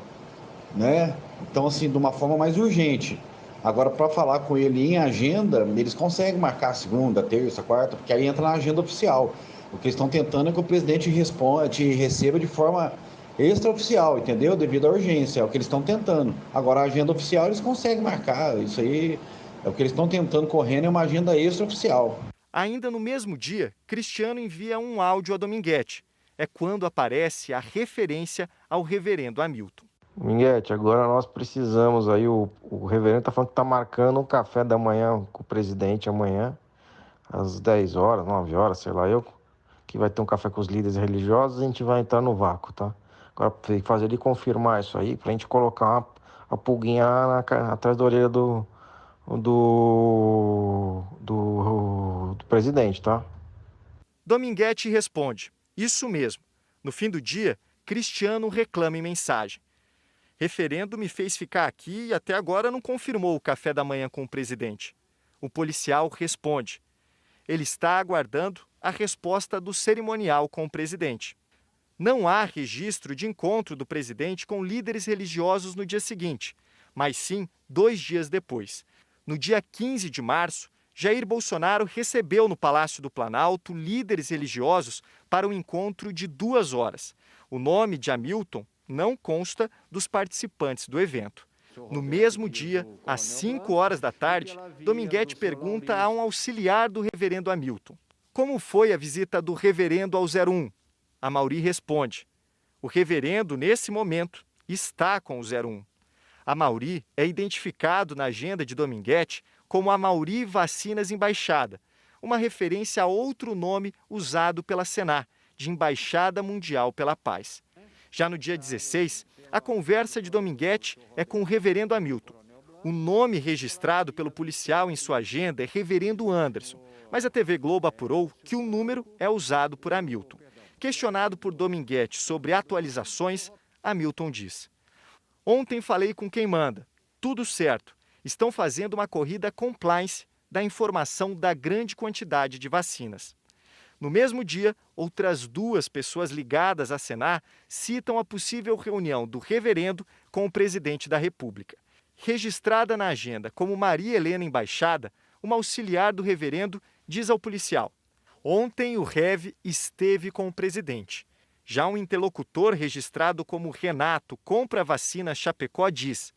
M: né? Então, assim, de uma forma mais urgente. Agora, para falar com ele em agenda, eles conseguem marcar segunda, terça, quarta, porque aí entra na agenda oficial. O que eles estão tentando é que o presidente receba de forma extraoficial, entendeu? Devido à urgência, é o que eles estão tentando. Agora, a agenda oficial eles conseguem marcar, isso aí é o que eles estão tentando correndo, é uma agenda extraoficial.
K: Ainda no mesmo dia, Cristiano envia um áudio a Dominguete. É quando aparece a referência ao reverendo Hamilton.
L: Dominguete, agora nós precisamos aí, o reverendo está falando que está marcando um café da manhã com o presidente amanhã, às 10 horas, 9 horas, sei lá eu, que vai ter um café com os líderes religiosos, a gente vai entrar no vácuo, tá? Agora tem que fazer ele confirmar isso aí, pra gente colocar uma pulguinha atrás da orelha do presidente, tá?
K: Dominguete responde, isso mesmo. No fim do dia, Cristiano reclama em mensagem. Referendo me fez ficar aqui e até agora não confirmou o café da manhã com o presidente. O policial responde. Ele está aguardando a resposta do cerimonial com o presidente. Não há registro de encontro do presidente com líderes religiosos no dia seguinte, mas sim 2 dias depois. No dia 15 de março, Jair Bolsonaro recebeu no Palácio do Planalto líderes religiosos para um encontro de 2 horas. O nome de Hamilton não consta dos participantes do evento. No mesmo dia, às 5 horas da tarde, Dominguete pergunta a um auxiliar do reverendo Hamilton: como foi a visita do reverendo ao 01? Amaury responde: o reverendo, nesse momento, está com o 01. Amaury é identificado na agenda de Dominguete como Amaury Vacinas Embaixada, uma referência a outro nome usado pela Senar, de Embaixada Mundial pela Paz. Já no dia 16, a conversa de Dominguete é com o reverendo Hamilton. O nome registrado pelo policial em sua agenda é reverendo Anderson, mas a TV Globo apurou que o número é usado por Hamilton. Questionado por Dominguete sobre atualizações, Hamilton diz: ontem falei com quem manda, tudo certo, estão fazendo uma corrida compliance da informação da grande quantidade de vacinas. No mesmo dia, outras 2 pessoas ligadas à Senar citam a possível reunião do reverendo com o presidente da República. Registrada na agenda como Maria Helena Embaixada, uma auxiliar do reverendo diz ao policial: ontem o Rev esteve com o presidente. Já um interlocutor registrado como Renato Compra Vacina Chapecó diz: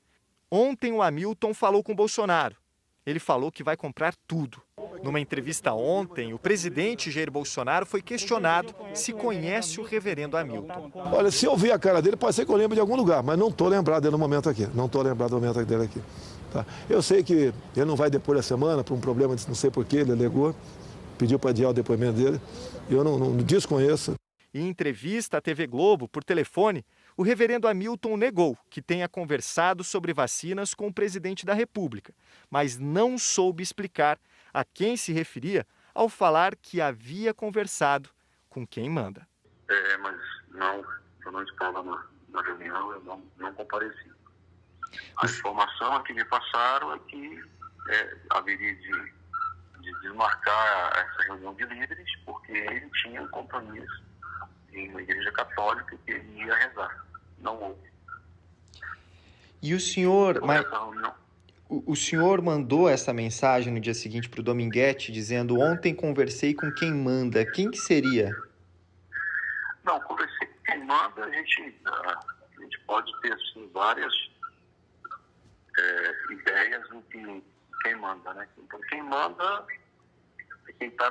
K: ontem o Hamilton falou com Bolsonaro. Ele falou que vai comprar tudo. Numa entrevista ontem, o presidente Jair Bolsonaro foi questionado se conhece o reverendo Hamilton.
N: Olha, se eu ver a cara dele, pode ser que eu lembre de algum lugar, mas não estou lembrado dele no momento aqui. Não estou lembrado do momento dele aqui. Tá? Eu sei que ele não vai depor a semana por um problema, não sei por que ele alegou, pediu para adiar o depoimento dele. Eu não desconheço.
K: Em entrevista à TV Globo, por telefone, o reverendo Hamilton negou que tenha conversado sobre vacinas com o presidente da República, mas não soube explicar a quem se referia ao falar que havia conversado com quem manda.
O: Mas não, eu não estava na reunião, eu não compareci. A informação que me passaram é que haveria de desmarcar essa reunião de líderes, porque ele tinha um compromisso em uma igreja católica que ele ia rezar. Não houve.
P: E o senhor, o senhor mandou essa mensagem no dia seguinte para o Dominguete, dizendo: ontem conversei com quem manda. Quem que seria?
O: Não, conversei com quem manda. A gente pode ter assim, várias ideias do que quem manda, né? Então quem manda é quem está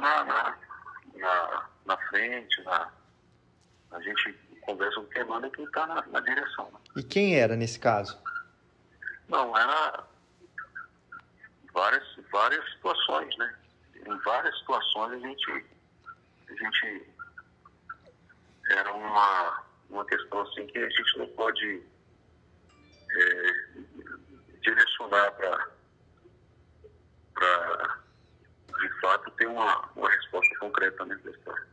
O: na frente, a gente conversa com quem manda e quem está na direção. Né?
P: E quem era nesse caso?
O: Não, era várias situações, né? Em várias situações a gente era uma questão assim que a gente não pode direcionar para de fato ter uma resposta concreta nessa história.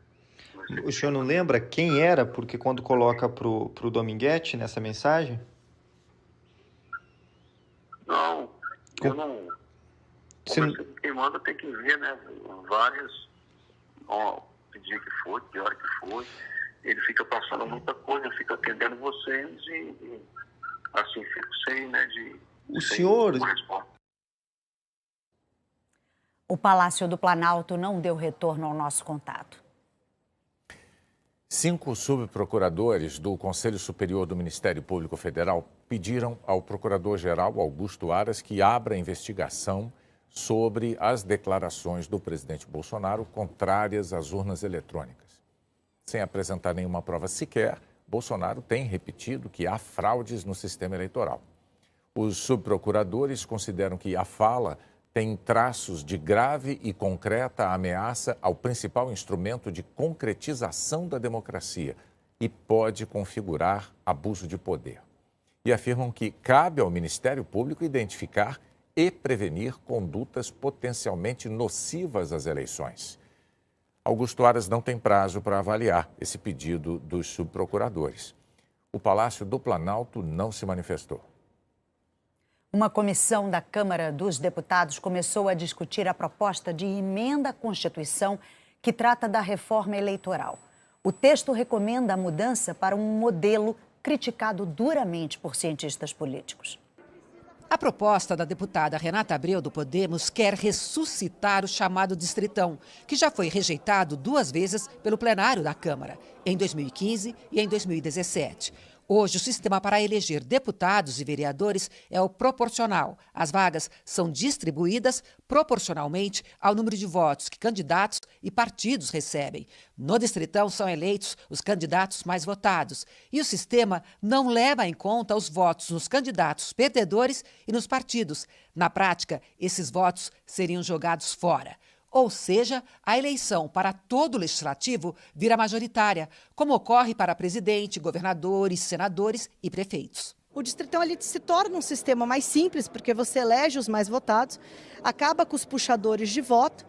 P: O senhor não lembra quem era, porque quando coloca pro Dominguete nessa mensagem?
O: conversei com quem manda, tem que ver, né? Várias, que dia que foi, que hora que foi. Ele fica passando muita coisa, fica atendendo vocês e assim, fico sem, né,
P: O senhor...
B: O Palácio do Planalto não deu retorno ao nosso contato.
A: 5 subprocuradores do Conselho Superior do Ministério Público Federal pediram ao Procurador-Geral Augusto Aras que abra investigação sobre as declarações do presidente Bolsonaro contrárias às urnas eletrônicas. Sem apresentar nenhuma prova sequer, Bolsonaro tem repetido que há fraudes no sistema eleitoral. Os subprocuradores consideram que a fala tem traços de grave e concreta ameaça ao principal instrumento de concretização da democracia e pode configurar abuso de poder. E afirmam que cabe ao Ministério Público identificar e prevenir condutas potencialmente nocivas às eleições. Augusto Aras não tem prazo para avaliar esse pedido dos subprocuradores. O Palácio do Planalto não se manifestou.
B: Uma comissão da Câmara dos Deputados começou a discutir a proposta de emenda à Constituição que trata da reforma eleitoral. O texto recomenda a mudança para um modelo criticado duramente por cientistas políticos.
Q: A proposta da deputada Renata Abreu, do Podemos, quer ressuscitar o chamado Distritão, que já foi rejeitado 2 vezes pelo plenário da Câmara, em 2015 e em 2017. Hoje, o sistema para eleger deputados e vereadores é o proporcional. As vagas são distribuídas proporcionalmente ao número de votos que candidatos e partidos recebem. No Distritão são eleitos os candidatos mais votados. E o sistema não leva em conta os votos nos candidatos perdedores e nos partidos. Na prática, esses votos seriam jogados fora. Ou seja, a eleição para todo o legislativo vira majoritária, como ocorre para presidente, governadores, senadores e prefeitos.
R: O Distritão ele se torna um sistema mais simples, porque você elege os mais votados, acaba com os puxadores de voto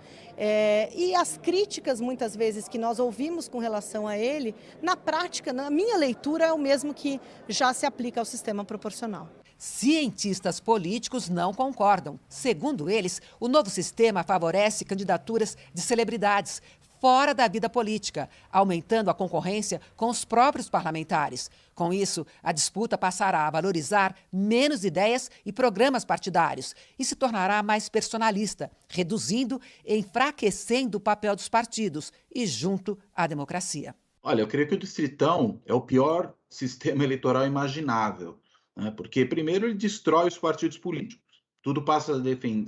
R: e as críticas, muitas vezes, que nós ouvimos com relação a ele, na prática, na minha leitura, é o mesmo que já se aplica ao sistema proporcional.
Q: Cientistas políticos não concordam. Segundo eles, o novo sistema favorece candidaturas de celebridades fora da vida política, aumentando a concorrência com os próprios parlamentares. Com isso, a disputa passará a valorizar menos ideias e programas partidários e se tornará mais personalista, reduzindo e enfraquecendo o papel dos partidos e junto à democracia.
S: Olha, eu creio que o Distritão é o pior sistema eleitoral imaginável. Porque, primeiro, ele destrói os partidos políticos. Tudo passa a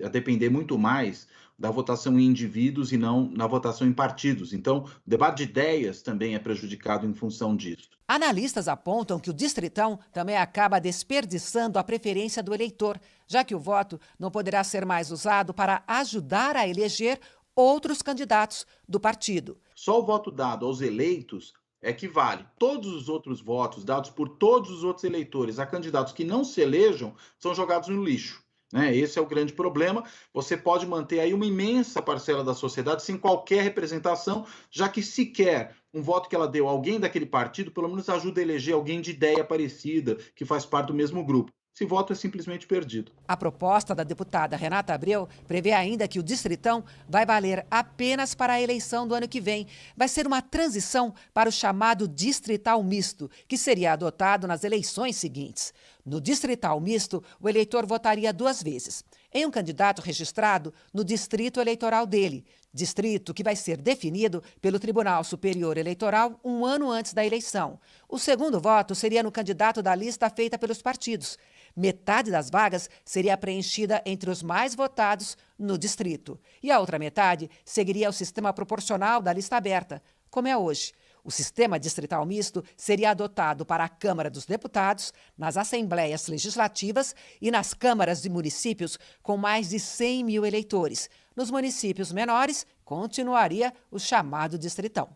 S: depender muito mais da votação em indivíduos e não na votação em partidos. Então, o debate de ideias também é prejudicado em função disso.
Q: Analistas apontam que o Distritão também acaba desperdiçando a preferência do eleitor, já que o voto não poderá ser mais usado para ajudar a eleger outros candidatos do partido.
S: Só o voto dado aos eleitos equivale. Todos os outros votos dados por todos os outros eleitores a candidatos que não se elejam são jogados no lixo. Esse é o grande problema. Você pode manter aí uma imensa parcela da sociedade sem qualquer representação, já que sequer um voto que ela deu a alguém daquele partido, pelo menos ajuda a eleger alguém de ideia parecida, que faz parte do mesmo grupo. Esse voto é simplesmente perdido.
Q: A proposta da deputada Renata Abreu prevê ainda que o Distritão vai valer apenas para a eleição do ano que vem. Vai ser uma transição para o chamado Distrital Misto, que seria adotado nas eleições seguintes. No Distrital Misto, o eleitor votaria 2 vezes. Em um candidato registrado no distrito eleitoral dele, distrito que vai ser definido pelo Tribunal Superior Eleitoral 1 ano antes da eleição. O segundo voto seria no candidato da lista feita pelos partidos. Metade das vagas seria preenchida entre os mais votados no distrito. E a outra metade seguiria o sistema proporcional da lista aberta, como é hoje. O sistema distrital misto seria adotado para a Câmara dos Deputados, nas assembleias legislativas e nas câmaras de municípios com mais de 100 mil eleitores. Nos municípios menores, continuaria o chamado distritão.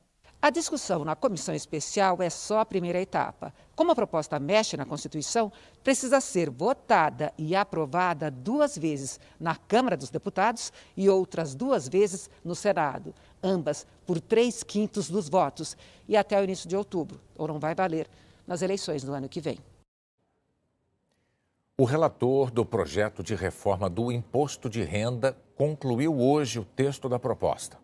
Q: A discussão na comissão especial é só a primeira etapa. Como a proposta mexe na Constituição, precisa ser votada e aprovada 2 vezes na Câmara dos Deputados e outras 2 vezes no Senado, ambas por 3/5 dos votos, e até o início de outubro, ou não vai valer nas eleições do ano que vem.
A: O relator do projeto de reforma do imposto de renda concluiu hoje o texto da proposta.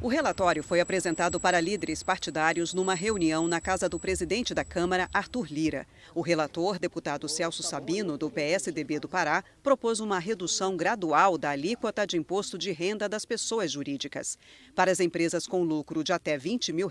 T: O relatório foi apresentado para líderes partidários numa reunião na casa do presidente da Câmara, Arthur Lira. O relator, deputado Celso Sabino, do PSDB do Pará, propôs uma redução gradual da alíquota de imposto de renda das pessoas jurídicas. Para as empresas com lucro de até R$20 mil,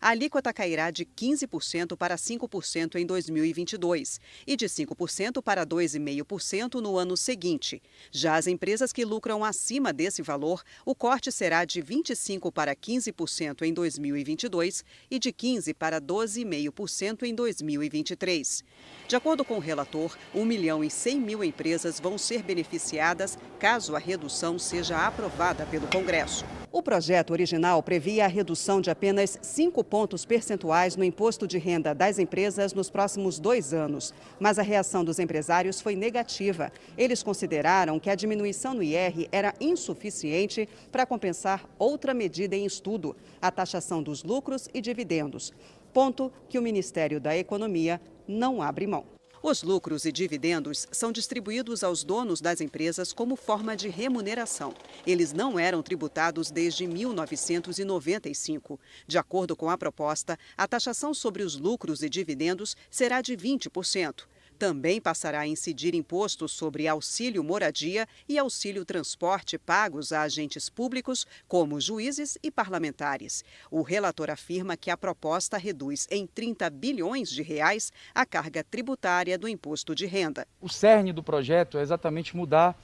T: a alíquota cairá de 15% para 5% em 2022 e de 5% para 2,5% no ano seguinte. Já as empresas que lucram acima desse valor, o corte será de 25% para 15% em 2022 e de 15% para 12,5% em 2023. De acordo com o relator, 1.100.000 empresas vão ser beneficiadas caso a redução seja aprovada pelo Congresso. O projeto original previa a redução de apenas 5 pontos percentuais no imposto de renda das empresas nos próximos 2 anos. Mas a reação dos empresários foi negativa. Eles consideraram que a diminuição no IR era insuficiente para compensar outra medida em estudo, a taxação dos lucros e dividendos. Ponto que o Ministério da Economia não abre mão. Os lucros e dividendos são distribuídos aos donos das empresas como forma de remuneração. Eles não eram tributados desde 1995. De acordo com a proposta, a taxação sobre os lucros e dividendos será de 20%. Também passará a incidir imposto sobre auxílio moradia e auxílio transporte pagos a agentes públicos, como juízes e parlamentares. O relator afirma que a proposta reduz em 30 bilhões de reais a carga tributária do imposto de renda.
U: O cerne do projeto é exatamente mudar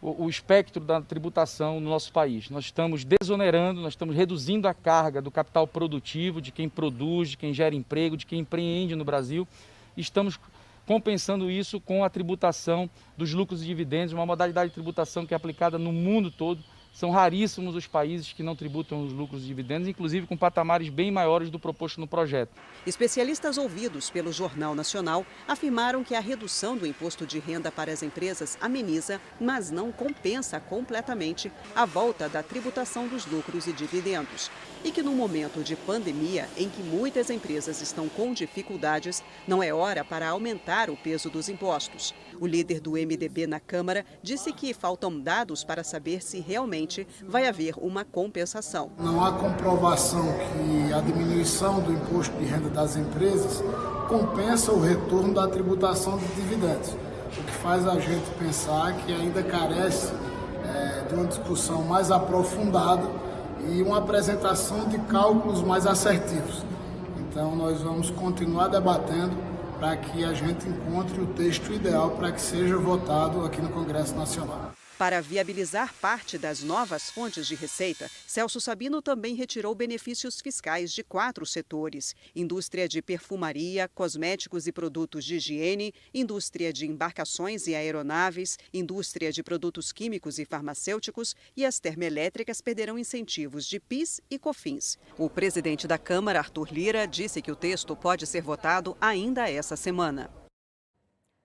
U: o espectro da tributação no nosso país. Nós estamos desonerando, nós estamos reduzindo a carga do capital produtivo, de quem produz, de quem gera emprego, de quem empreende no Brasil. Estamos compensando isso com a tributação dos lucros e dividendos, uma modalidade de tributação que é aplicada no mundo todo. São raríssimos os países que não tributam os lucros e dividendos, inclusive com patamares bem maiores do proposto no projeto.
T: Especialistas ouvidos pelo Jornal Nacional afirmaram que a redução do imposto de renda para as empresas ameniza, mas não compensa completamente a volta da tributação dos lucros e dividendos. E que no momento de pandemia, em que muitas empresas estão com dificuldades, não é hora para aumentar o peso dos impostos. O líder do MDB na Câmara disse que faltam dados para saber se realmente vai haver uma compensação.
V: Não há comprovação que a diminuição do imposto de renda das empresas compensa o retorno da tributação de dividendos, o que faz a gente pensar que ainda carece de uma discussão mais aprofundada e uma apresentação de cálculos mais assertivos. Então nós vamos continuar debatendo para que a gente encontre o texto ideal para que seja votado aqui no Congresso Nacional.
T: Para viabilizar parte das novas fontes de receita, Celso Sabino também retirou benefícios fiscais de 4 setores: indústria de perfumaria, cosméticos e produtos de higiene, indústria de embarcações e aeronaves, indústria de produtos químicos e farmacêuticos, e as termoelétricas perderão incentivos de PIS e COFINS. O presidente da Câmara, Arthur Lira, disse que o texto pode ser votado ainda essa semana.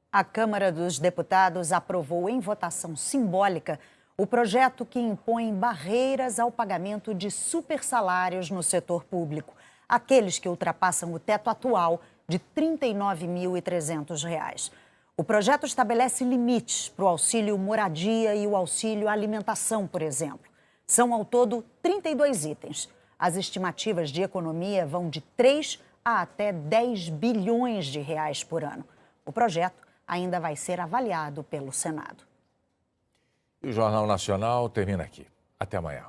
B: A Câmara dos Deputados aprovou em votação simbólica o projeto que impõe barreiras ao pagamento de supersalários no setor público, aqueles que ultrapassam o teto atual de R$ 39.300. O projeto estabelece limites para o auxílio moradia e o auxílio alimentação, por exemplo. São ao todo 32 itens. As estimativas de economia vão de 3 a até 10 bilhões de reais por ano. O projeto ainda vai ser avaliado pelo Senado.
A: E o Jornal Nacional termina aqui. Até amanhã.